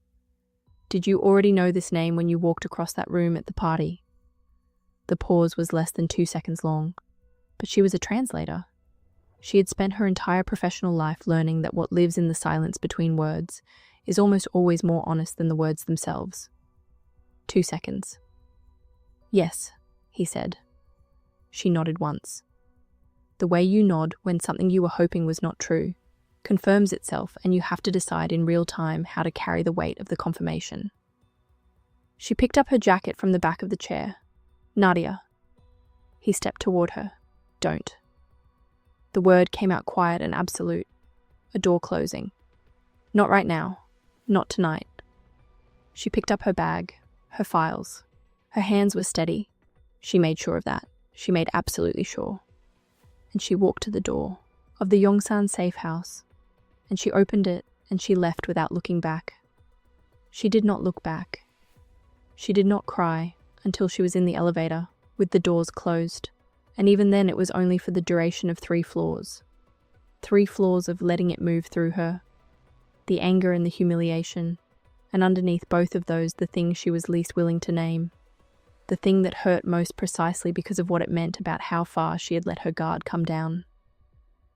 "Did you already know this name when you walked across that room at the party?" The pause was less than 2 seconds long, but she was a translator. She had spent her entire professional life learning that what lives in the silence between words is almost always more honest than the words themselves. 2 seconds. "Yes," he said. She nodded once. The way you nod when something you were hoping was not true confirms itself, and you have to decide in real time how to carry the weight of the confirmation. She picked up her jacket from the back of the chair. "Nadia." He stepped toward her. "Don't." The word came out quiet and absolute, a door closing. "Not right now. Not tonight." She picked up her bag, her files. Her hands were steady. She made sure of that. She made absolutely sure. And she walked to the door of the Yongsan safe house, and she opened it and she left without looking back. She did not look back. She did not cry until she was in the elevator with the doors closed, and even then it was only for the duration of 3 floors. 3 floors of letting it move through her, the anger and the humiliation, and underneath both of those the thing she was least willing to name, the thing that hurt most precisely because of what it meant about how far she had let her guard come down.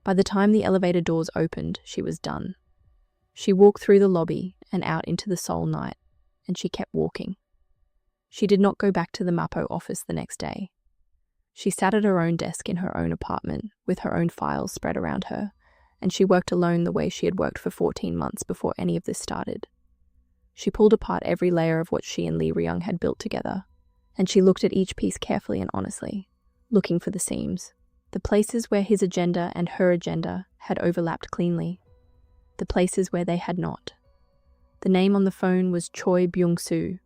By the time the elevator doors opened, she was done. She walked through the lobby and out into the Seoul night, and she kept walking. She did not go back to the Mapo office the next day. She sat at her own desk in her own apartment, with her own files spread around her, and she worked alone the way she had worked for 14 months before any of this started. She pulled apart every layer of what she and Ryeong had built together, and she looked at each piece carefully and honestly, looking for the seams, The places where his agenda and her agenda had overlapped cleanly. The places where they had not. The name on the phone was Choi Byung-soo,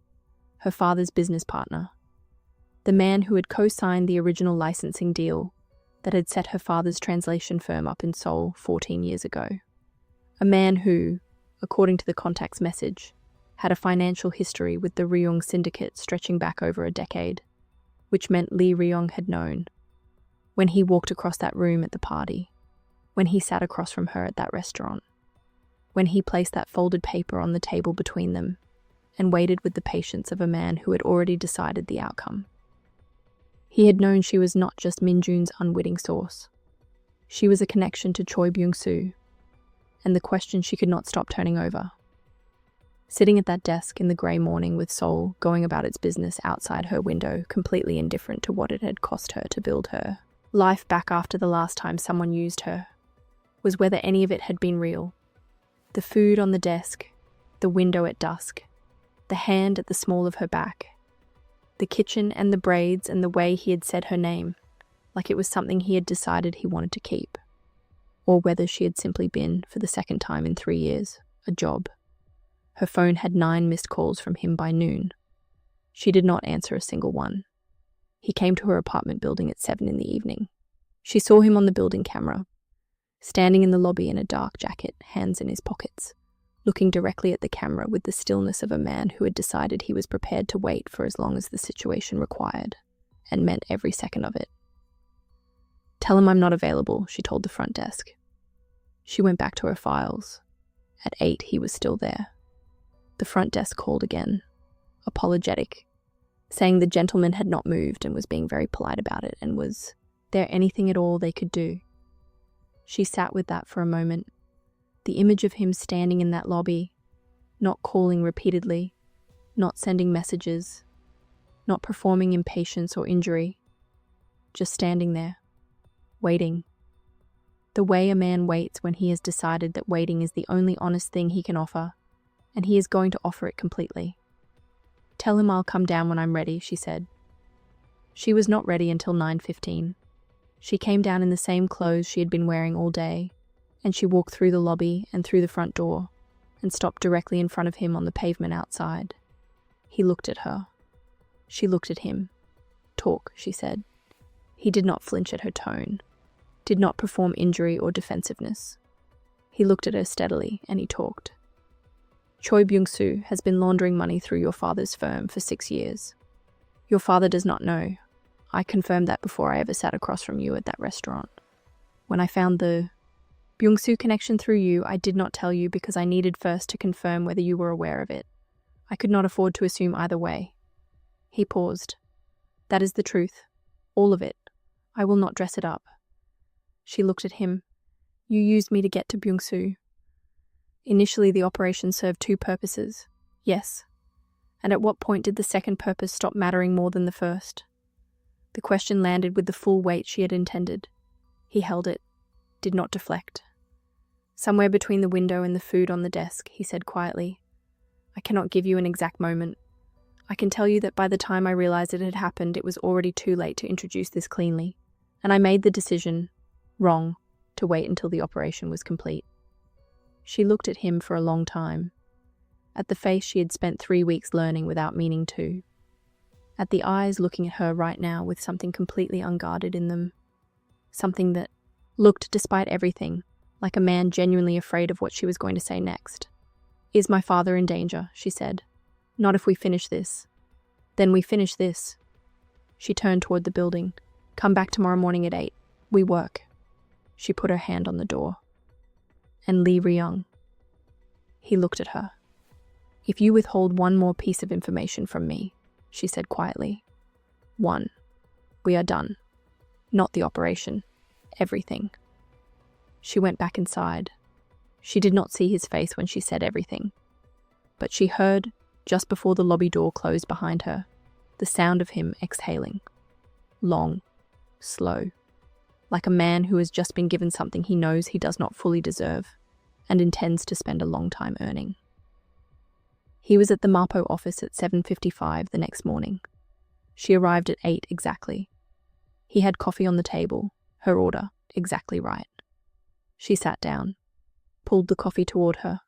her father's business partner. The man who had co-signed the original licensing deal that had set her father's translation firm up in Seoul 14 years ago. A man who, according to the contact's message, had a financial history with the Ryung syndicate stretching back over a decade, which meant Ryeong had known. When he walked across that room at the party, when he sat across from her at that restaurant, when he placed that folded paper on the table between them and waited with the patience of a man who had already decided the outcome. He had known she was not just Minjun's unwitting source. She was a connection to Choi Byung-soo, and the question she could not stop turning over. Sitting at that desk in the grey morning with Seoul going about its business outside her window, completely indifferent to what it had cost her to build her life back after the last time someone used her, was whether any of it had been real. The food on the desk, the window at dusk, the hand at the small of her back, the kitchen and the braids and the way he had said her name, like it was something he had decided he wanted to keep. Or whether she had simply been, for the second time in 3 years, a job. Her phone had 9 missed calls from him by noon. She did not answer a single one. He came to her apartment building at 7 in the evening. She saw him on the building camera, standing in the lobby in a dark jacket, hands in his pockets, looking directly at the camera with the stillness of a man who had decided he was prepared to wait for as long as the situation required, and meant every second of it. "Tell him I'm not available," she told the front desk. She went back to her files. At 8, he was still there. The front desk called again, apologetic, saying the gentleman had not moved and was being very polite about it, and was there anything at all they could do? She sat with that for a moment. The image of him standing in that lobby, not calling repeatedly, not sending messages, not performing impatience or injury, just standing there, waiting. The way a man waits when he has decided that waiting is the only honest thing he can offer, and he is going to offer it completely. "Tell him I'll come down when I'm ready," she said. She was not ready until 9:15. She came down in the same clothes she had been wearing all day, and she walked through the lobby and through the front door, and stopped directly in front of him on the pavement outside. He looked at her. She looked at him. "Talk," she said. He did not flinch at her tone, did not perform injury or defensiveness. He looked at her steadily, and he talked. "Choi Byung-soo has been laundering money through your father's firm for 6 years. Your father does not know. I confirmed that before I ever sat across from you at that restaurant. When I found the Byung-soo connection through you, I did not tell you because I needed first to confirm whether you were aware of it. I could not afford to assume either way." He paused. "That is the truth. All of it. I will not dress it up." She looked at him. "You used me to get to Byung-soo. Initially, the operation served 2 purposes. Yes. And at what point did the second purpose stop mattering more than the first?" The question landed with the full weight she had intended. He held it, did not deflect. "Somewhere between the window and the food on the desk," he said quietly. "I cannot give you an exact moment. I can tell you that by the time I realized it had happened, it was already too late to introduce this cleanly, and I made the decision, wrong, to wait until the operation was complete." She looked at him for a long time, at the face she had spent 3 weeks learning without meaning to, at the eyes looking at her right now with something completely unguarded in them, something that looked, despite everything, like a man genuinely afraid of what she was going to say next. "Is my father in danger?" she said. "Not if we finish this. Then we finish this." She turned toward the building. "Come back tomorrow morning at 8. We work." She put her hand on the door. "And Ryeong." He looked at her. "If you withhold one more piece of information from me," she said quietly. "One. We are done. Not the operation. Everything." She went back inside. She did not see his face when she said everything. But she heard, just before the lobby door closed behind her, the sound of him exhaling. Long, slow, like a man who has just been given something he knows he does not fully deserve, and intends to spend a long time earning. He was at the Mapo office at 7:55 the next morning. She arrived at 8 exactly. He had coffee on the table, Her order, exactly right. She sat down, pulled the coffee toward her,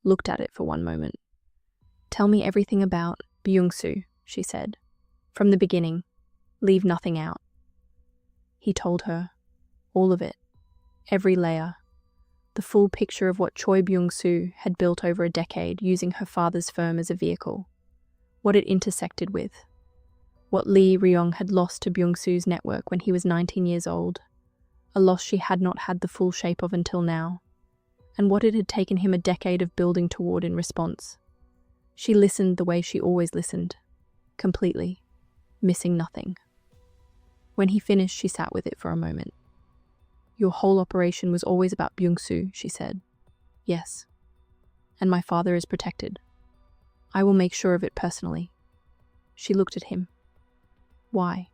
looked at it for one moment. Tell me everything about Byung-soo, she said. From the beginning, leave nothing out. He told her, all of it, every layer, the full picture of what Choi Byung-soo had built over a decade using her father's firm as a vehicle, what it intersected with, what Ryeong had lost to Byung-soo's network when he was 19 years old, a loss she had not had the full shape of until now, and what it had taken him a decade of building toward in response. She listened the way she always listened, completely, missing nothing. When he finished, she sat with it for a moment. Your whole operation was always about Byung-soo, she said. Yes. And my father is protected. I will make sure of it personally. She looked at him. Why?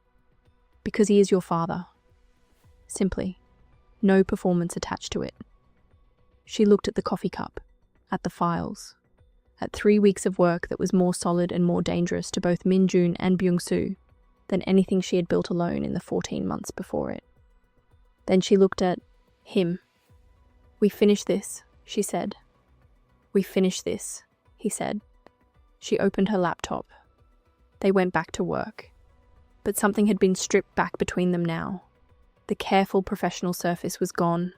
Because he is your father. Simply. No performance attached to it. She looked at the coffee cup, at the files, at 3 weeks of work that was more solid and more dangerous to both Min-jun and Byung-soo than anything she had built alone in the 14 months before it. Then she looked at him. We finish this, she said. We finish this, he said. She opened her laptop. They went back to work. But something had been stripped back between them now. The careful professional surface was gone,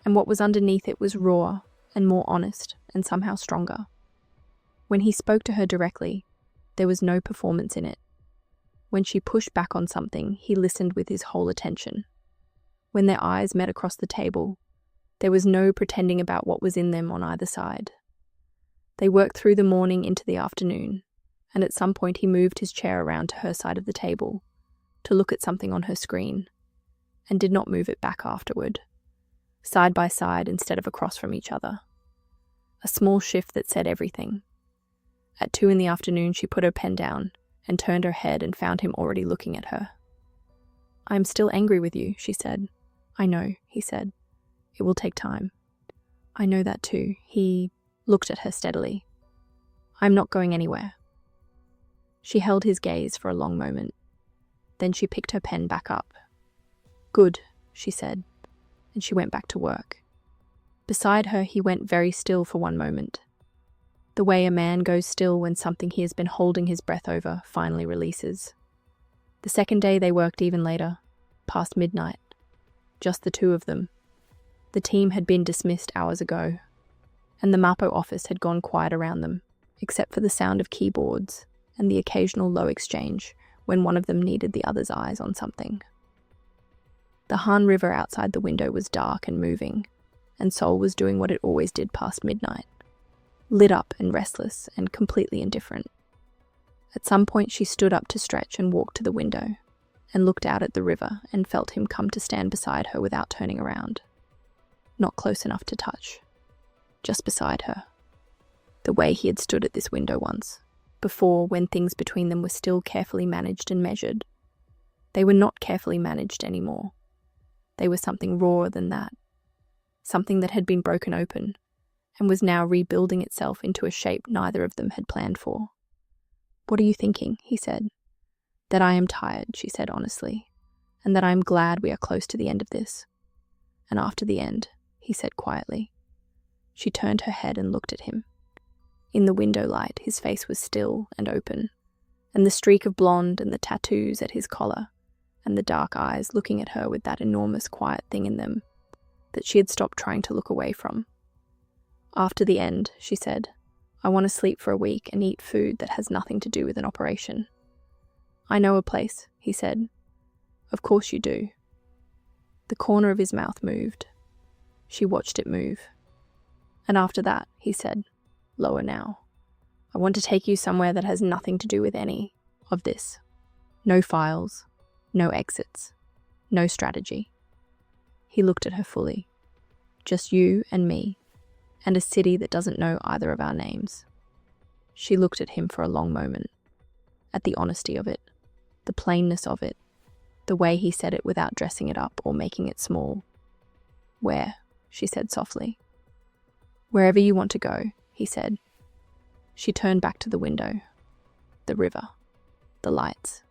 and what was underneath it was raw and more honest and somehow stronger. When he spoke to her directly, there was no performance in it. When she pushed back on something, he listened with his whole attention. When their eyes met across the table, there was no pretending about what was in them on either side. They worked through the morning into the afternoon, and at some point he moved his chair around to her side of the table to look at something on her screen, and did not move it back afterward, side by side instead of across from each other. A small shift that said everything. At 2 in the afternoon, she put her pen down and turned her head and found him already looking at her. I am still angry with you, she said. I know, he said. It will take time. I know that too. He looked at her steadily. I'm not going anywhere. She held his gaze for a long moment. Then she picked her pen back up. Good, she said, and she went back to work. Beside her, he went very still for one moment. The way a man goes still when something he has been holding his breath over finally releases. The second day they worked even later, past midnight. Just the two of them. The team had been dismissed hours ago, and the Mapo office had gone quiet around them, except for the sound of keyboards and the occasional low exchange when one of them needed the other's eyes on something. The Han River outside the window was dark and moving, and Seoul was doing what it always did past midnight, lit up and restless and completely indifferent. At some point she stood up to stretch and walked to the window, and looked out at the river and felt him come to stand beside her without turning around. Not close enough to touch. Just beside her. The way he had stood at this window once, before when things between them were still carefully managed and measured. They were not carefully managed anymore. They were something rawer than that. Something that had been broken open, and was now rebuilding itself into a shape neither of them had planned for. What are you thinking? He said. That I am tired, she said honestly, and that I am glad we are close to the end of this. And after the end, he said quietly. She turned her head and looked at him. In the window light, his face was still and open, and the streak of blonde and the tattoos at his collar, and the dark eyes looking at her with that enormous quiet thing in them that she had stopped trying to look away from. After the end, she said, I want to sleep for a week and eat food that has nothing to do with an operation. I know a place, he said. Of course you do. The corner of his mouth moved. She watched it move. And after that, he said, lower now. I want to take you somewhere that has nothing to do with any of this. No files, no exits, no strategy. He looked at her fully. Just you and me, and a city that doesn't know either of our names. She looked at him for a long moment, at the honesty of it, the plainness of it, the way he said it without dressing it up or making it small. Where? She said softly. Wherever you want to go, he said. She turned back to the window. The river. The lights.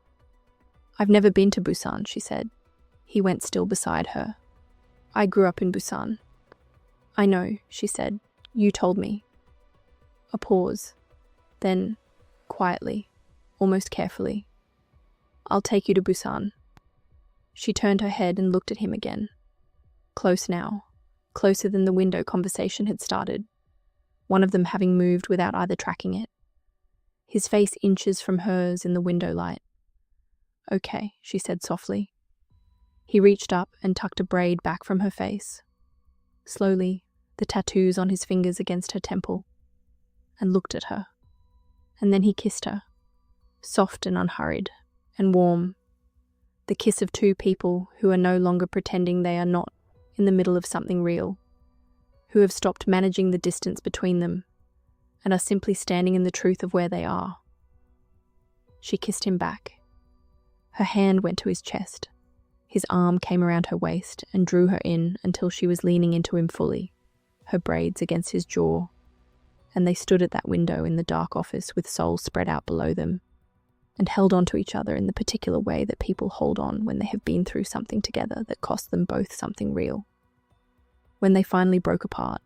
I've never been to Busan, she said. He went still beside her. I grew up in Busan. I know, she said. You told me. A pause. Then, quietly, almost carefully. I'll take you to Busan. She turned her head and looked at him again. Close now, closer than the window conversation had started, one of them having moved without either tracking it. His face inches from hers in the window light. Okay, she said softly. He reached up and tucked a braid back from her face. Slowly, the tattoos on his fingers against her temple, and looked at her. And then he kissed her, soft and unhurried, and warm. The kiss of two people who are no longer pretending they are not in the middle of something real, who have stopped managing the distance between them, and are simply standing in the truth of where they are. She kissed him back. Her hand went to his chest. His arm came around her waist and drew her in until she was leaning into him fully, her braids against his jaw, and they stood at that window in the dark office with Seoul spread out below them, and held on to each other in the particular way that people hold on when they have been through something together that cost them both something real. When they finally broke apart,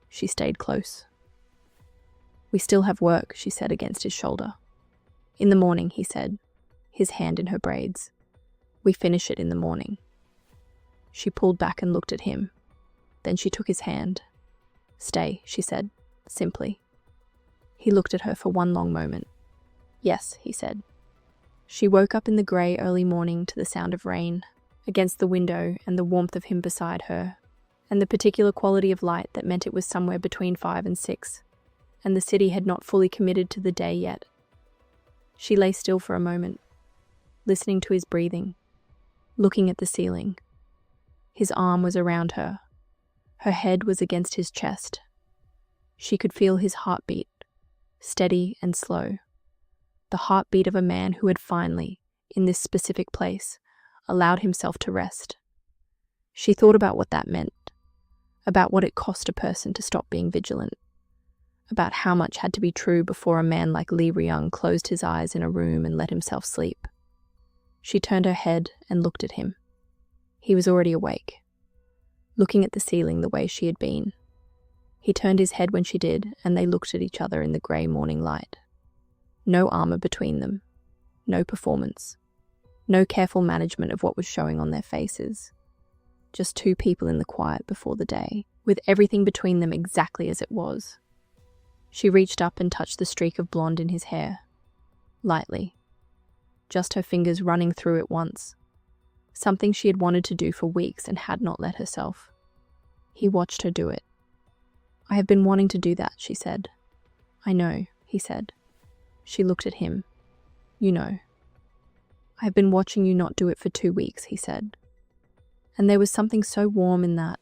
she stayed close. We still have work, she said against his shoulder. In the morning, he said, his hand in her braids. We finish it in the morning. She pulled back and looked at him. Then she took his hand. Stay, she said, simply. He looked at her for one long moment. Yes, he said. She woke up in the grey early morning to the sound of rain, against the window and the warmth of him beside her, and the particular quality of light that meant it was somewhere between 5 and 6, and the city had not fully committed to the day yet. She lay still for a moment, listening to his breathing, looking at the ceiling. His arm was around her. Her head was against his chest. She could feel his heartbeat, steady and slow. The heartbeat of a man who had finally, in this specific place, allowed himself to rest. She thought about what that meant, about what it cost a person to stop being vigilant, about how much had to be true before a man like Ryung closed his eyes in a room and let himself sleep. She turned her head and looked at him. He was already awake, looking at the ceiling the way she had been. He turned his head when she did, and they looked at each other in the grey morning light. No armour between them, no performance, no careful management of what was showing on their faces. Just two people in the quiet before the day, with everything between them exactly as it was. She reached up and touched the streak of blonde in his hair, lightly, just her fingers running through it once, something she had wanted to do for weeks and had not let herself. He watched her do it. I have been wanting to do that, she said. I know, he said. She looked at him. You know. I have been watching you not do it for 2 weeks, he said. And there was something so warm in that,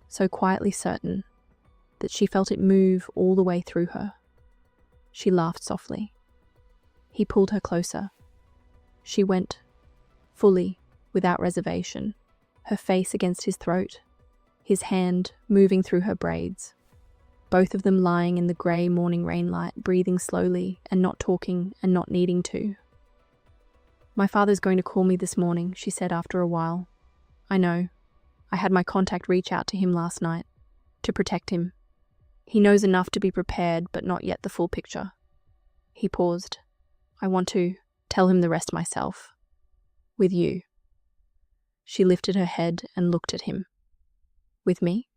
so quietly certain, that she felt it move all the way through her. She laughed softly. He pulled her closer. She went, fully, without reservation, her face against his throat, his hand moving through her braids. Both of them lying in the grey morning rain light, breathing slowly and not talking and not needing to. My father's going to call me this morning, she said after a while. I know. I had my contact reach out to him last night, to protect him. He knows enough to be prepared, but not yet the full picture. He paused. I want to tell him the rest myself. With you. She lifted her head and looked at him. With me?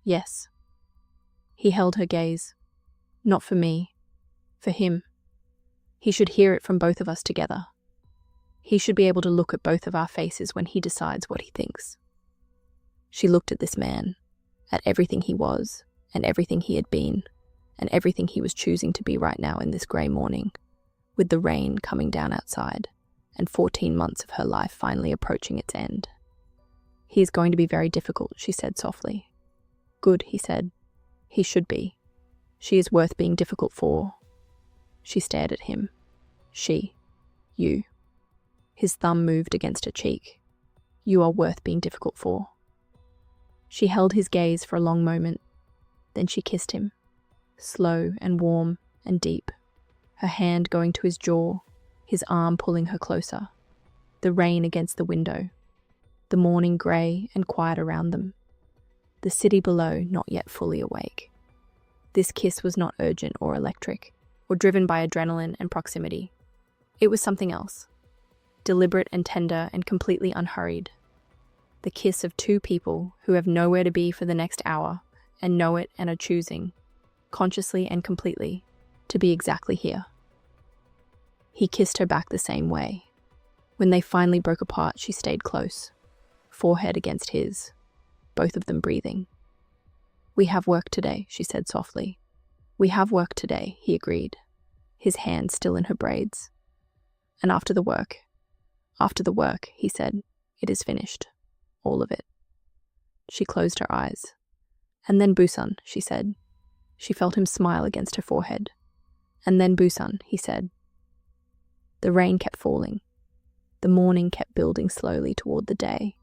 Yes. He held her gaze. Not for me. For him. He should hear it from both of us together. He should be able to look at both of our faces when he decides what he thinks. She looked at this man, at everything he was, and everything he had been, and everything he was choosing to be right now in this grey morning, with the rain coming down outside, and 14 months of her life finally approaching its end. He is going to be very difficult, she said softly. Good, he said. He should be. She is worth being difficult for. She stared at him. She. You. His thumb moved against her cheek. You are worth being difficult for. She held his gaze for a long moment. Then she kissed him. Slow and warm and deep. Her hand going to his jaw, his arm pulling her closer. The rain against the window. the morning grey and quiet around them, the city below not yet fully awake. This kiss was not urgent or electric, or driven by adrenaline and proximity. It was something else, deliberate and tender and completely unhurried. The kiss of two people who have nowhere to be for the next hour and know it and are choosing, consciously and completely, to be exactly here. He kissed her back the same way. When they finally broke apart, she stayed close, forehead against his, both of them breathing. "We have work today," she said softly. "We have work today," he agreed, his hand still in her braids. "And after the work, he said, "it is finished. All of it." She closed her eyes. "And then Busan," she said. She felt him smile against her forehead. "And then Busan," he said. The rain kept falling. The morning kept building slowly toward the day.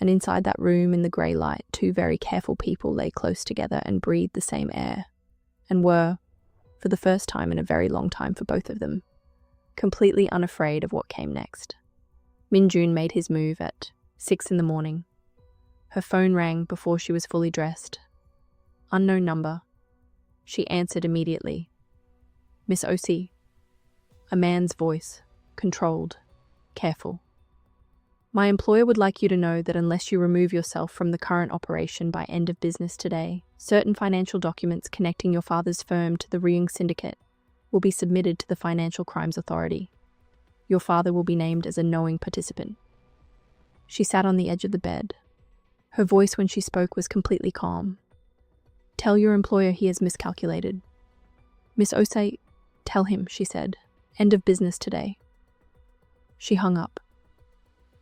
And inside that room in the grey light, two very careful people lay close together and breathed the same air, and were, for the first time in a very long time for both of them, completely unafraid of what came next. Minjun made his move at 6 in the morning. Her phone rang before she was fully dressed. Unknown number. She answered immediately. "Miss Osei." A man's voice, controlled, careful. "My employer would like you to know that unless you remove yourself from the current operation by end of business today, certain financial documents connecting your father's firm to the Ryung syndicate will be submitted to the Financial Crimes Authority. Your father will be named as a knowing participant." She sat on the edge of the bed. Her voice when she spoke was completely calm. "Tell your employer he has miscalculated." "Miss Osei, tell him," she said. "End of business today." She hung up.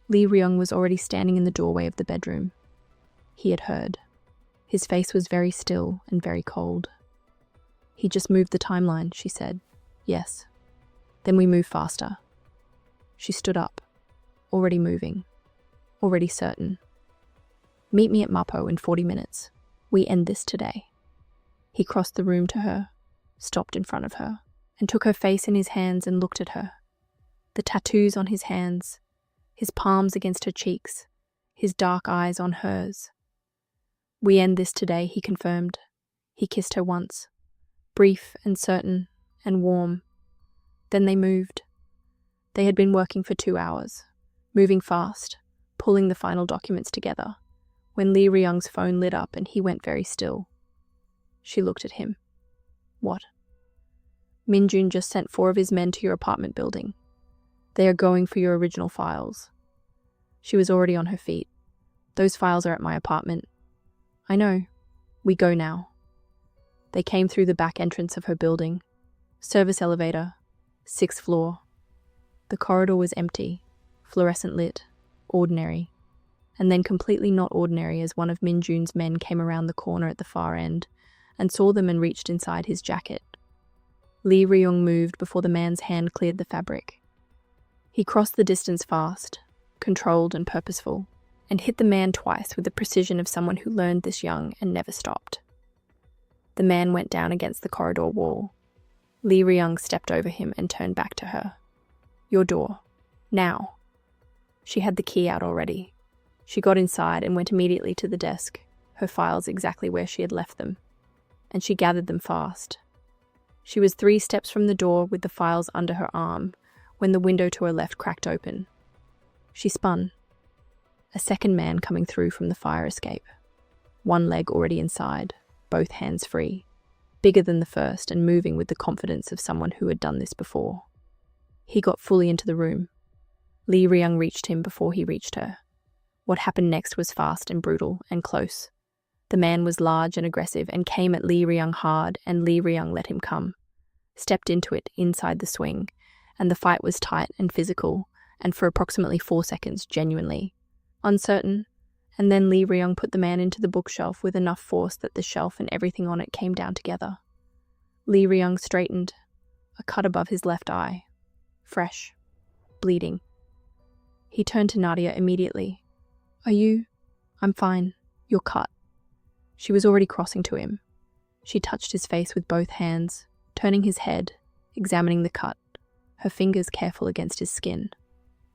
Ryeong was already standing in the doorway of the bedroom. He had heard. His face was very still and very cold. "He just moved the timeline," she said. "Yes. Then we move faster." She stood up, already moving, already certain. "Meet me at Mapo in 40 minutes. We end this today." He crossed the room to her, stopped in front of her, and took her face in his hands and looked at her. The tattoos on his hands, his palms against her cheeks, his dark eyes on hers. "We end this today," he confirmed. He kissed her once, brief and certain and warm. Then they moved. They had been working for 2 hours, moving fast, pulling the final documents together, when Ryeong's phone lit up and he went very still. She looked at him. "What?" "Minjun just sent 4 of his men to your apartment building. They are going for your original files." She was already on her feet. "Those files are at my apartment." "I know. We go now." They came through the back entrance of her building. Service elevator, 6th floor. The corridor was empty, fluorescent lit, ordinary, and then completely not ordinary as one of Minjun's men came around the corner at the far end and saw them and reached inside his jacket. Ryeong moved before the man's hand cleared the fabric. He crossed the distance fast, controlled and purposeful, and hit the man twice with the precision of someone who learned this young and never stopped. The man went down against the corridor wall. Ryeong stepped over him and turned back to her. "Your door. Now." She had the key out already. She got inside and went immediately to the desk, her files exactly where she had left them, and she gathered them fast. She was 3 steps from the door with the files under her arm when the window to her left cracked open. She spun. A second man coming through from the fire escape. One leg already inside, both hands free, bigger than the first and moving with the confidence of someone who had done this before. He got fully into the room. Ryeong reached him before he reached her. What happened next was fast and brutal and close. The man was large and aggressive and came at Ryeong hard, and Ryeong let him come. Stepped into it inside the swing, and the fight was tight and physical, and for approximately 4 seconds, genuinely uncertain, and then Ryeong put the man into the bookshelf with enough force that the shelf and everything on it came down together. Ryeong straightened, a cut above his left eye. Fresh. Bleeding. He turned to Nadia immediately. "Are you?" "I'm fine. You're cut." She was already crossing to him. She touched his face with both hands, turning his head, examining the cut, her fingers careful against his skin.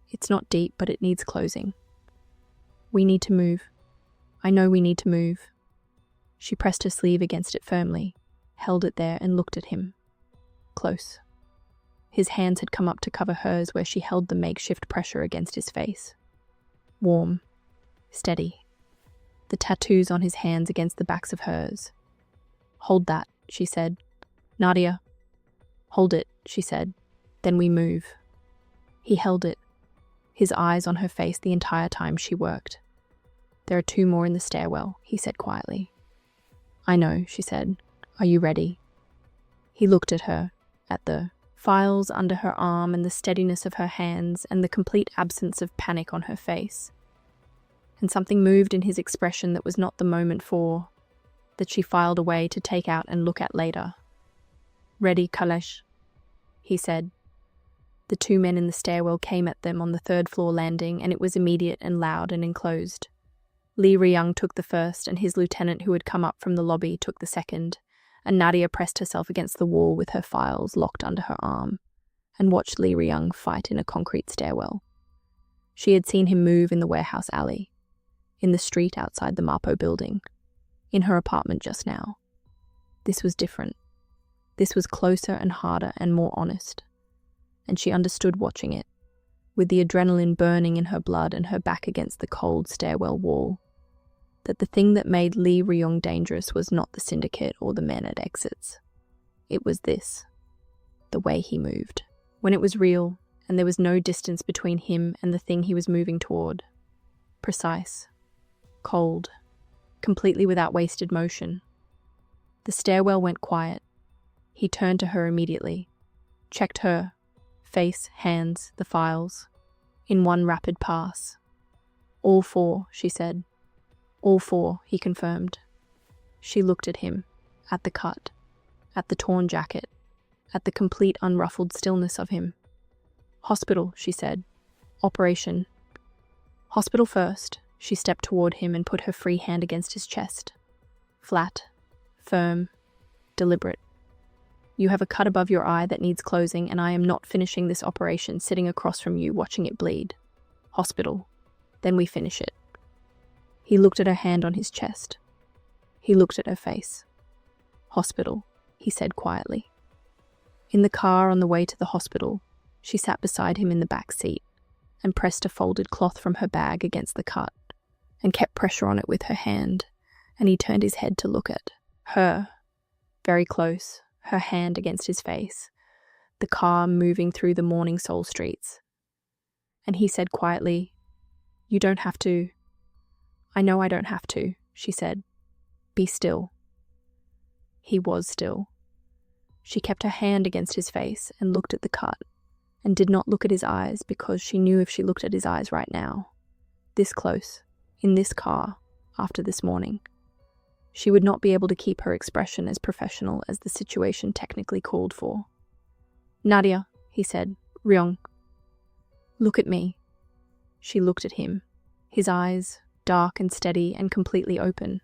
"It's not deep, but it needs closing." We need to move. I know we need to move. She pressed her sleeve against it firmly, held it there and looked at him. Close. His hands had come up to cover hers where she held the makeshift pressure against his face. Warm. Steady. The tattoos on his hands against the backs of hers. Hold that, she said. Nadia. Hold it, she said. Then we move. He held it, his eyes on her face the entire time she worked. There are 2 more in the stairwell, he said quietly. I know, she said. Are you ready? He looked at her, at the files under her arm and the steadiness of her hands and the complete absence of panic on her face. And something moved in his expression that was not the moment for, that she filed away to take out and look at later. Ready, Kalesh, he said. The 2 men in the stairwell came at them on the 3rd floor landing, and it was immediate and loud and enclosed. Ryung took the first, and his lieutenant who had come up from the lobby took the second, and Nadia pressed herself against the wall with her files locked under her arm, and watched Ryung fight in a concrete stairwell. She had seen him move in the warehouse alley, in the street outside the Mapo building, in her apartment just now. This was different. This was closer and harder and more honest. And she understood watching it, with the adrenaline burning in her blood and her back against the cold stairwell wall, that the thing that made Ryung dangerous was not the syndicate or the men at exits. It was this, the way he moved. When it was real, and there was no distance between him and the thing he was moving toward. Precise. Cold. Completely without wasted motion. The stairwell went quiet. He turned to her immediately, checked her, face, hands, the files, in one rapid pass. All 4, she said. All 4, he confirmed. She looked at him, at the cut, at the torn jacket, at the complete unruffled stillness of him. Hospital, she said. Operation. Hospital first. She stepped toward him and put her free hand against his chest. Flat, firm, deliberate. You have a cut above your eye that needs closing, and I am not finishing this operation sitting across from you watching it bleed. Hospital. Then we finish it. He looked at her hand on his chest. He looked at her face. Hospital, he said quietly. In the car on the way to the hospital, she sat beside him in the back seat and pressed a folded cloth from her bag against the cut and kept pressure on it with her hand, and he turned his head to look at her, very close, her hand against his face, the car moving through the morning Seoul streets. And he said quietly, You don't have to. I know I don't have to, she said. Be still. He was still. She kept her hand against his face and looked at the cut, and did not look at his eyes because she knew if she looked at his eyes right now, this close, in this car, after this morning, she would not be able to keep her expression as professional as the situation technically called for. Nadia, he said, Ryung. Look at me. She looked at him, his eyes, dark and steady and completely open,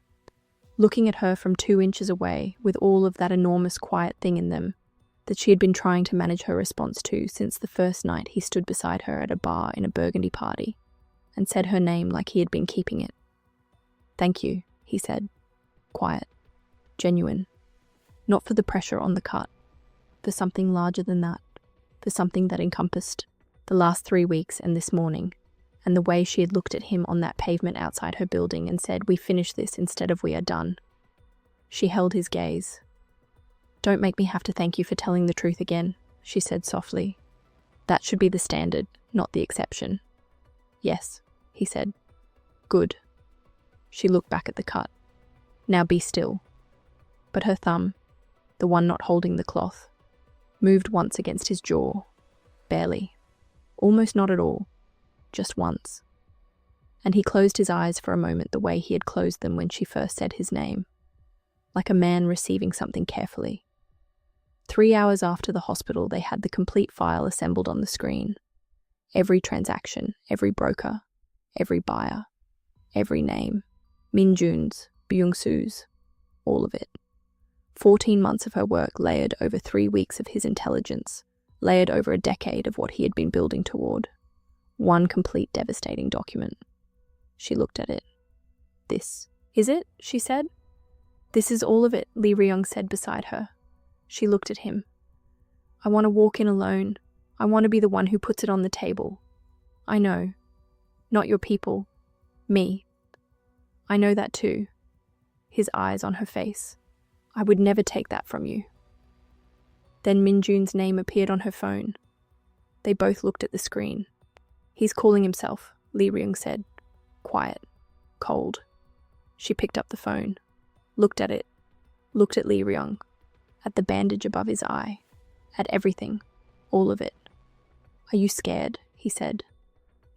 looking at her from 2 inches away with all of that enormous quiet thing in them that she had been trying to manage her response to since the first night he stood beside her at a bar in a burgundy party and said her name like he had been keeping it. Thank you, he said. Quiet. Genuine. Not for the pressure on the cut. For something larger than that. For something that encompassed the last 3 weeks and this morning, and the way she had looked at him on that pavement outside her building and said, We finish this instead of we are done. She held his gaze. Don't make me have to thank you for telling the truth again, she said softly. That should be the standard, not the exception. Yes, he said. Good. She looked back at the cut. Now be still. But her thumb, the one not holding the cloth, moved once against his jaw. Barely. Almost not at all. Just once. And he closed his eyes for a moment the way he had closed them when she first said his name. Like a man receiving something carefully. 3 hours after the hospital, they had the complete file assembled on the screen. Every transaction, every broker, every buyer, every name. Minjun's, Byung-soo's, all of it. 14 months of her work layered over 3 weeks of his intelligence, layered over a decade of what he had been building toward. One complete devastating document. She looked at it. This, is it? She said. This is all of it, Ryeong said beside her. She looked at him. I want to walk in alone. I want to be the one who puts it on the table. I know. Not your people. Me. I know that too. His eyes on her face. I would never take that from you. Then Minjun's name appeared on her phone. They both looked at the screen. He's calling himself, Ryeong said. Quiet. Cold. She picked up the phone. Looked at it. Looked at Ryeong. At the bandage above his eye. At everything. All of it. Are you scared? He said.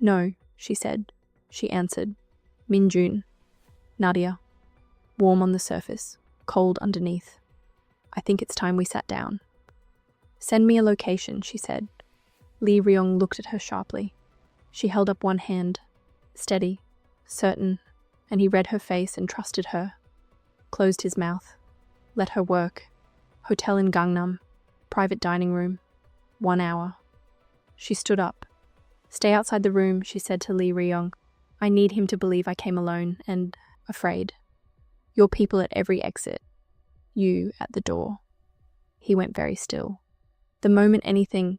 No, she said. She answered. Minjun. Nadia. Warm on the surface. Cold underneath. I think it's time we sat down. Send me a location, she said. Ryeong looked at her sharply. She held up one hand. Steady. Certain. And he read her face and trusted her. Closed his mouth. Let her work. Hotel in Gangnam. Private dining room. 1 hour. She stood up. Stay outside the room, she said to Ryeong. I need him to believe I came alone and afraid. Your people at every exit. You at the door. He went very still. The moment anything,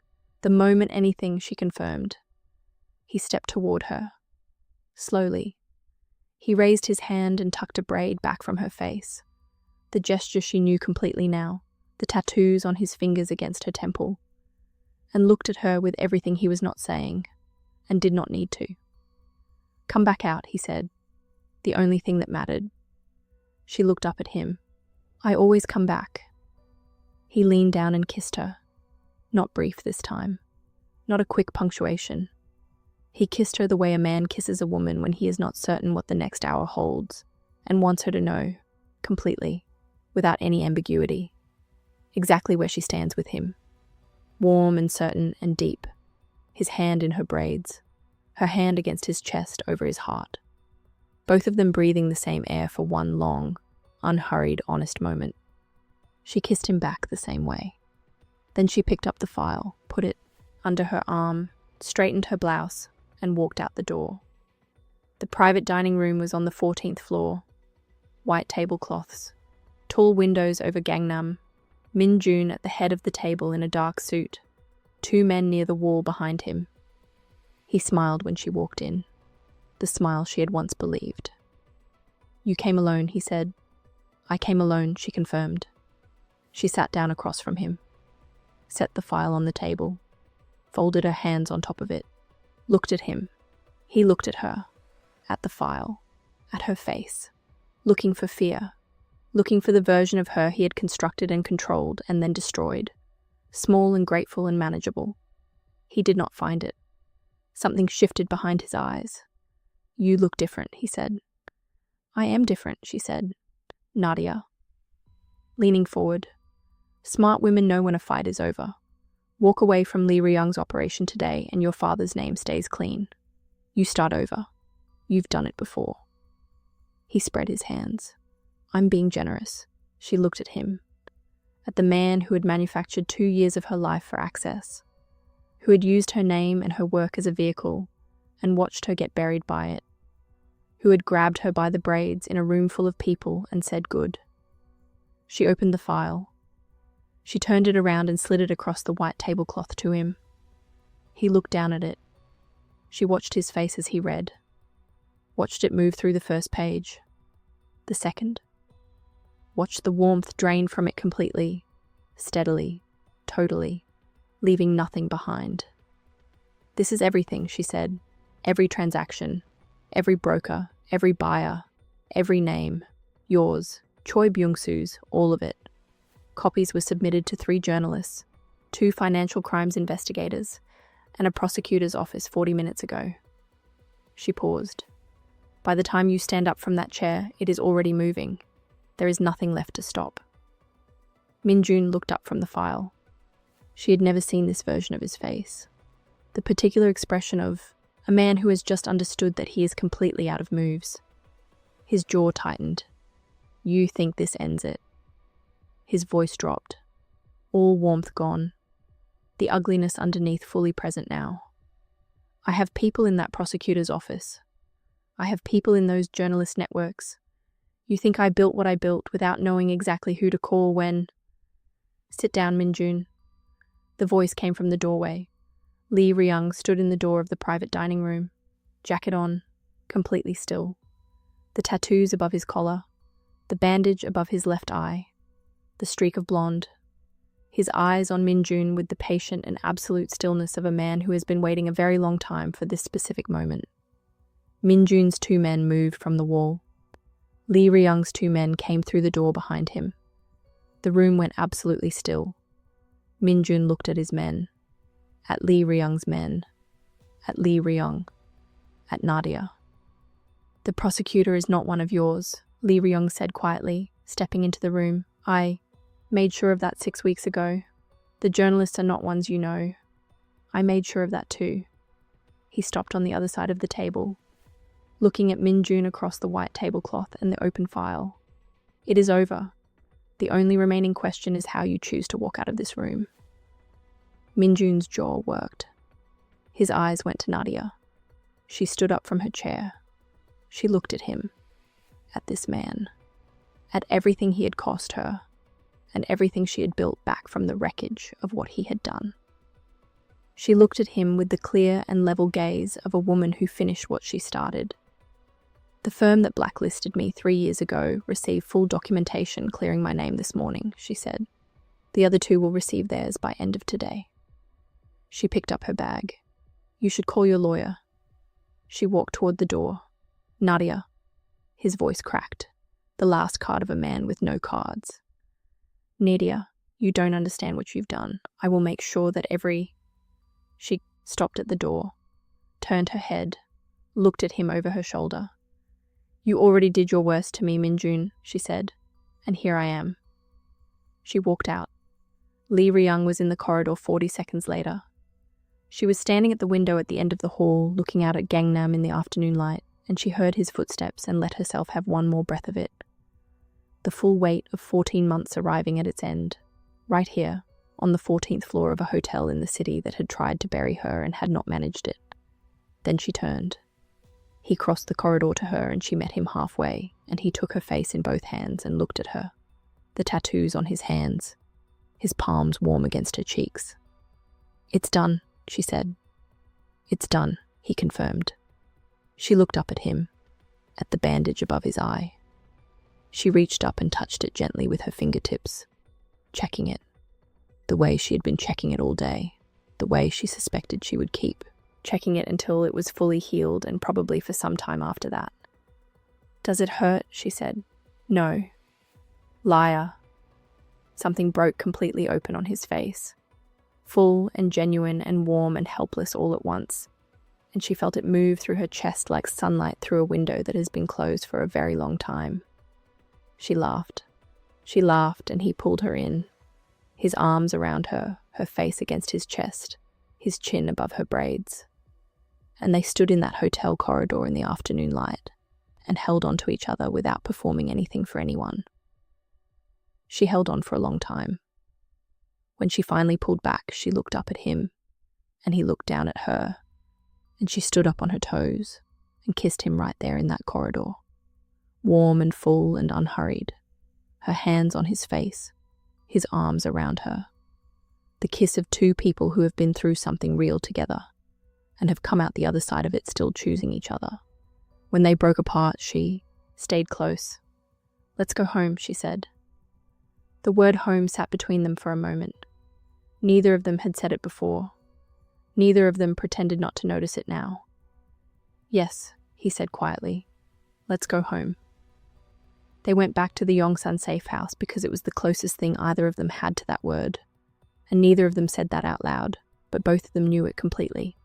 she confirmed. He stepped toward her. Slowly. He raised his hand and tucked a braid back from her face. The gesture she knew completely now, the tattoos on his fingers against her temple. And looked at her with everything he was not saying, and did not need to. Come back out, he said. The only thing that mattered. She looked up at him. I always come back. He leaned down and kissed her. Not brief this time. Not a quick punctuation. He kissed her the way a man kisses a woman when he is not certain what the next hour holds, and wants her to know, completely, without any ambiguity, exactly where she stands with him. Warm and certain and deep, his hand in her braids, her hand against his chest over his heart. Both of them breathing the same air for one long, unhurried, honest moment. She kissed him back the same way. Then she picked up the file, put it under her arm, straightened her blouse, and walked out the door. The private dining room was on the 14th floor. White tablecloths, tall windows over Gangnam, Minjun at the head of the table in a dark suit, 2 men near the wall behind him. He smiled when she walked in, the smile she had once believed. You came alone, he said. I came alone, she confirmed. She sat down across from him, set the file on the table, folded her hands on top of it, looked at him. He looked at her, at the file, at her face, looking for fear, looking for the version of her he had constructed and controlled and then destroyed, small and grateful and manageable. He did not find it. Something shifted behind his eyes. You look different, he said. I am different, she said. Nadia. Leaning forward. Smart women know when a fight is over. Walk away from Ryeong's operation today and your father's name stays clean. You start over. You've done it before. He spread his hands. I'm being generous. She looked at him. At the man who had manufactured 2 years of her life for access. Who had used her name and her work as a vehicle and watched her get buried by it. Who had grabbed her by the braids in a room full of people and said good. She opened the file. She turned it around and slid it across the white tablecloth to him. He looked down at it. She watched his face as he read. Watched it move through the first page. The second. Watched the warmth drain from it completely, steadily, totally, leaving nothing behind. This is everything, she said. Every transaction, every broker, every buyer, every name. Yours, Choi Byung-soo's, all of it. Copies were submitted to 3 journalists, 2 financial crimes investigators, and a prosecutor's office 40 minutes ago. She paused. By the time you stand up from that chair, it is already moving. There is nothing left to stop. Minjun looked up from the file. She had never seen this version of his face. The particular expression of a man who has just understood that he is completely out of moves. His jaw tightened. You think this ends it. His voice dropped. All warmth gone. The ugliness underneath fully present now. I have people in that prosecutor's office. I have people in those journalist networks. You think I built what I built without knowing exactly who to call when... Sit down, Minjun. The voice came from the doorway. Ryung stood in the door of the private dining room, jacket on, completely still. The tattoos above his collar, the bandage above his left eye, the streak of blonde. His eyes on Minjun with the patient and absolute stillness of a man who has been waiting a very long time for this specific moment. Minjun's two men moved from the wall. Ryung's two men came through the door behind him. The room went absolutely still. Minjun looked at his men, at Ryung's men, at Ryung, at Nadia. The prosecutor is not one of yours, Ryung said quietly, stepping into the room. I made sure of that 6 weeks ago. The journalists are not ones you know. I made sure of that too. He stopped on the other side of the table, looking at Minjun across the white tablecloth and the open file. It is over. The only remaining question is how you choose to walk out of this room. Minjun's jaw worked. His eyes went to Nadia. She stood up from her chair. She looked at him, at this man, at everything he had cost her, and everything she had built back from the wreckage of what he had done. She looked at him with the clear and level gaze of a woman who finished what she started. The firm that blacklisted me 3 years ago received full documentation clearing my name this morning, she said. The other two will receive theirs by end of today. She picked up her bag. You should call your lawyer. She walked toward the door. Nadia. His voice cracked. The last card of a man with no cards. Nadia, you don't understand what you've done. I will make sure that every... She stopped at the door, turned her head, looked at him over her shoulder. You already did your worst to me, Minjun, she said, and here I am. She walked out. Ryung was in the corridor 40 seconds later. She was standing at the window at the end of the hall, looking out at Gangnam in the afternoon light, and she heard his footsteps and let herself have one more breath of it. The full weight of 14 months arriving at its end, right here, on the 14th floor of a hotel in the city that had tried to bury her and had not managed it. Then she turned. He crossed the corridor to her and she met him halfway, and he took her face in both hands and looked at her. The tattoos on his hands, his palms warm against her cheeks. It's done, she said. It's done, he confirmed. She looked up at him, at the bandage above his eye. She reached up and touched it gently with her fingertips, checking it, the way she had been checking it all day, the way she suspected she would keep, checking it until it was fully healed and probably for some time after that. Does it hurt? She said. No. Liar. Something broke completely open on his face, full and genuine and warm and helpless all at once, and she felt it move through her chest like sunlight through a window that has been closed for a very long time. She laughed. She laughed and he pulled her in, his arms around her, her face against his chest, his chin above her braids. And they stood in that hotel corridor in the afternoon light and held on to each other without performing anything for anyone. She held on for a long time. When she finally pulled back, she looked up at him, and he looked down at her, and she stood up on her toes and kissed him right there in that corridor, warm and full and unhurried, her hands on his face, his arms around her. The kiss of two people who have been through something real together and have come out the other side of it still choosing each other. When they broke apart, she stayed close. Let's go home, she said. The word home sat between them for a moment. Neither of them had said it before. Neither of them pretended not to notice it now. Yes, he said quietly. Let's go home. They went back to the Yongsan safe house because it was the closest thing either of them had to that word, and neither of them said that out loud, but both of them knew it completely.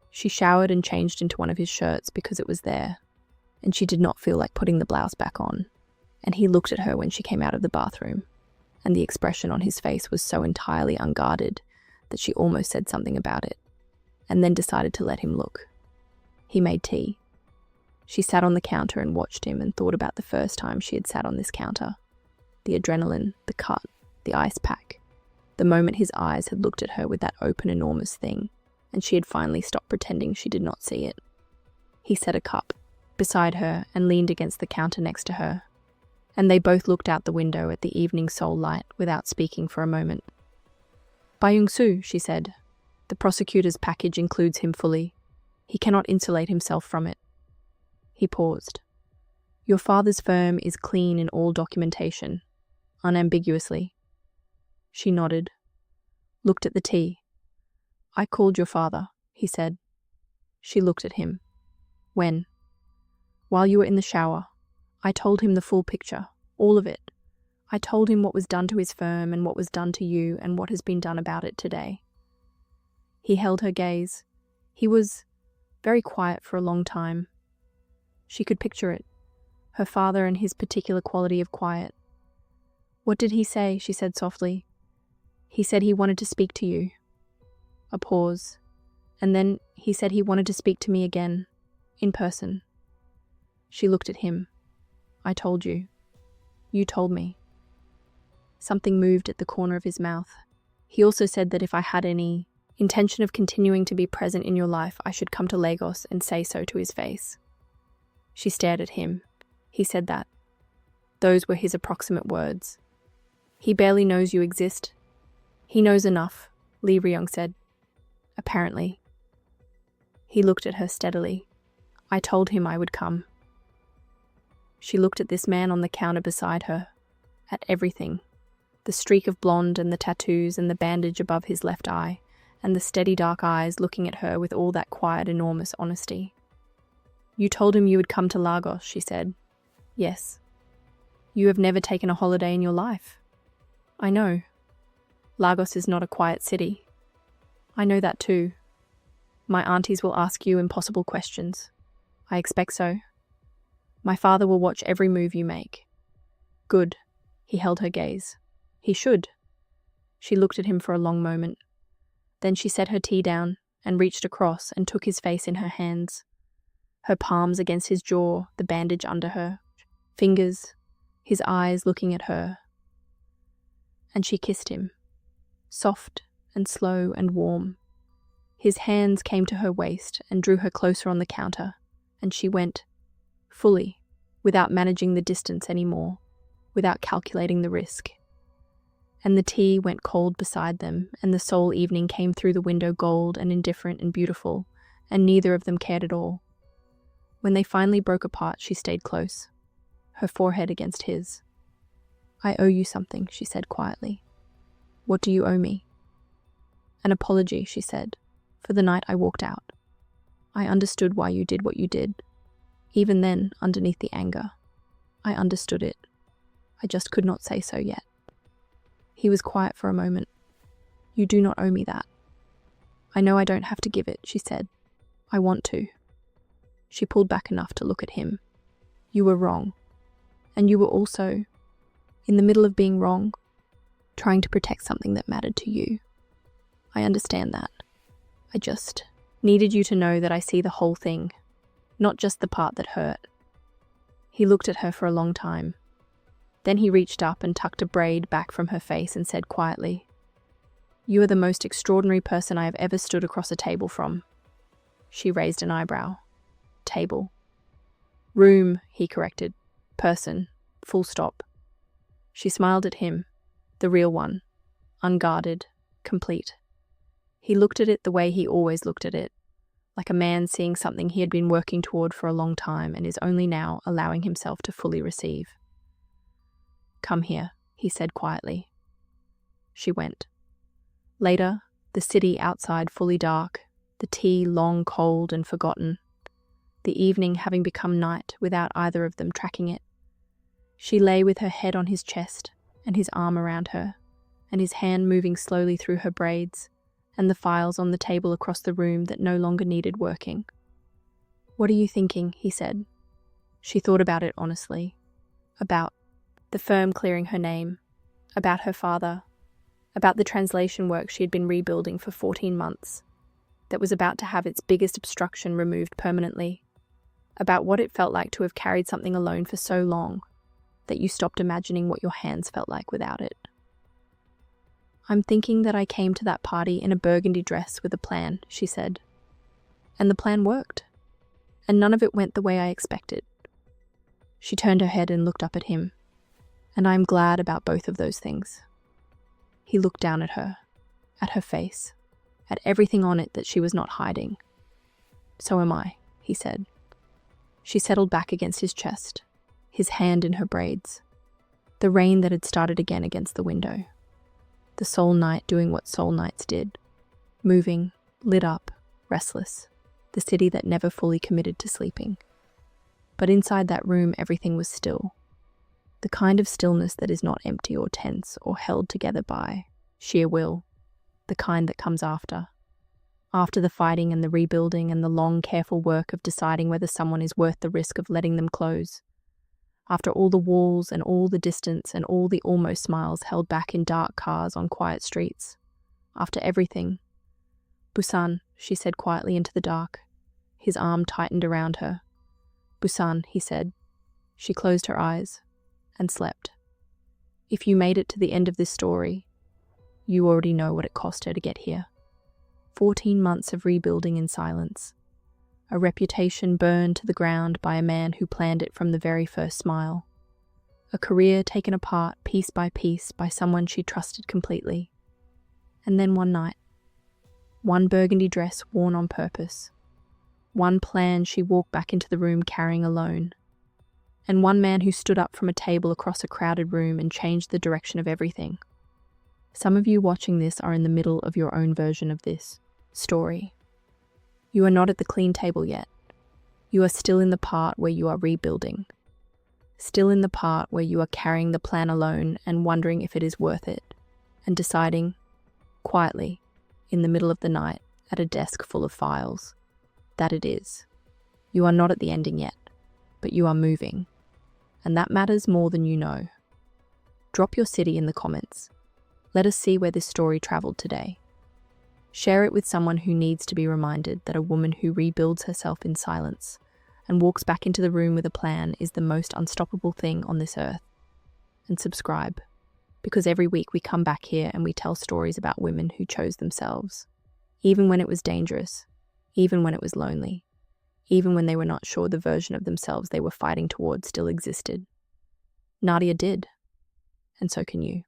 She showered and changed into one of his shirts because it was there, and she did not feel like putting the blouse back on, and he looked at her when she came out of the bathroom, and the expression on his face was so entirely unguarded that she almost said something about it, and then decided to let him look. He made tea. She sat on the counter and watched him and thought about the first time she had sat on this counter. The adrenaline, the cut, the ice pack. The moment his eyes had looked at her with that open, enormous thing, and she had finally stopped pretending she did not see it. He set a cup, beside her and leaned against the counter next to her, and they both looked out the window at the evening Seoul light without speaking for a moment. Byung-soo, she said. The prosecutor's package includes him fully. He cannot insulate himself from it. He paused. Your father's firm is clean in all documentation, unambiguously. She nodded, looked at the tea. I called your father, he said. She looked at him. When? While you were in the shower. I told him the full picture, all of it. I told him what was done to his firm and what was done to you and what has been done about it today. He held her gaze. He was very quiet for a long time. She could picture it, her father and his particular quality of quiet. What did he say? She said softly. He said he wanted to speak to you. A pause. And then he said he wanted to speak to me again, in person. She looked at him. I told you. You told me. Something moved at the corner of his mouth. He also said that if I had any intention of continuing to be present in your life, I should come to Lagos and say so to his face. She stared at him. He said that. Those were his approximate words. He barely knows you exist. He knows enough, Ryeong said. Apparently. He looked at her steadily. I told him I would come. She looked at this man on the counter beside her, at everything. The streak of blonde and the tattoos and the bandage above his left eye, and the steady dark eyes looking at her with all that quiet, enormous honesty. You told him you would come to Lagos, she said. Yes. You have never taken a holiday in your life. I know. Lagos is not a quiet city. I know that too. My aunties will ask you impossible questions. I expect so. My father will watch every move you make. Good. He held her gaze. He should. She looked at him for a long moment. Then she set her tea down and reached across and took his face in her hands. Her palms against his jaw, the bandage under her, fingers, his eyes looking at her. And she kissed him, soft and slow and warm. His hands came to her waist and drew her closer on the counter, and she went, fully, without managing the distance anymore, without calculating the risk. And the tea went cold beside them, and the Seoul evening came through the window gold and indifferent and beautiful, and neither of them cared at all. When they finally broke apart, she stayed close, her forehead against his. I owe you something, she said quietly. What do you owe me? An apology, she said, for the night I walked out. I understood why you did what you did. Even then, underneath the anger, I understood it. I just could not say so yet. He was quiet for a moment. You do not owe me that. I know I don't have to give it, she said. I want to. She pulled back enough to look at him. You were wrong. And you were also, in the middle of being wrong, trying to protect something that mattered to you. I understand that. I just needed you to know that I see the whole thing, not just the part that hurt. He looked at her for a long time. Then he reached up and tucked a braid back from her face and said quietly, You are the most extraordinary person I have ever stood across a table from. She raised an eyebrow. Table. Room, he corrected. Person. Full stop. She smiled at him, the real one, unguarded, complete. He looked at it the way he always looked at it, like a man seeing something he had been working toward for a long time and is only now allowing himself to fully receive. Come here, he said quietly. She went. Later, the city outside fully dark, the tea long cold and forgotten, the evening having become night without either of them tracking it. She lay with her head on his chest and his arm around her, and his hand moving slowly through her braids, and the files on the table across the room that no longer needed working. What are you thinking? He said. She thought about it honestly. About the firm clearing her name, about her father, about the translation work she had been rebuilding for 14 months, that was about to have its biggest obstruction removed permanently, about what it felt like to have carried something alone for so long that you stopped imagining what your hands felt like without it. I'm thinking that I came to that party in a burgundy dress with a plan, she said. And the plan worked. and none of it went the way I expected. She turned her head and looked up at him, and I am glad about both of those things. He looked down at her face, at everything on it that she was not hiding. So am I, he said. She settled back against his chest, his hand in her braids. The rain that had started again against the window. The Seoul night doing what Seoul nights did. Moving, lit up, restless. The city that never fully committed to sleeping. But inside that room, everything was still. The kind of stillness that is not empty or tense or held together by sheer will. The kind that comes after. After the fighting and the rebuilding and the long, careful work of deciding whether someone is worth the risk of letting them close. After all the walls and all the distance and all the almost smiles held back in dark cars on quiet streets. After everything. Busan, she said quietly into the dark. His arm tightened around her. Busan, he said. She closed her eyes and slept. If you made it to the end of this story, you already know what it cost her to get here. 14 months of rebuilding in silence. A reputation burned to the ground by a man who planned it from the very first smile. A career taken apart piece by piece by someone she trusted completely. And then one night. One burgundy dress worn on purpose. One plan she walked back into the room carrying alone. And one man who stood up from a table across a crowded room and changed the direction of everything. Some of you watching this are in the middle of your own version of this story. You are not at the clean table yet. You are still in the part where you are rebuilding. Still in the part where you are carrying the plan alone and wondering if it is worth it, and deciding, quietly, in the middle of the night, at a desk full of files, that it is. You are not at the ending yet, but you are moving, and that matters more than you know. Drop your city in the comments. Let us see where this story traveled today. Share it with someone who needs to be reminded that a woman who rebuilds herself in silence and walks back into the room with a plan is the most unstoppable thing on this earth. And subscribe, because every week we come back here and we tell stories about women who chose themselves, even when it was dangerous, even when it was lonely, even when they were not sure the version of themselves they were fighting towards still existed. Nadia did, and so can you.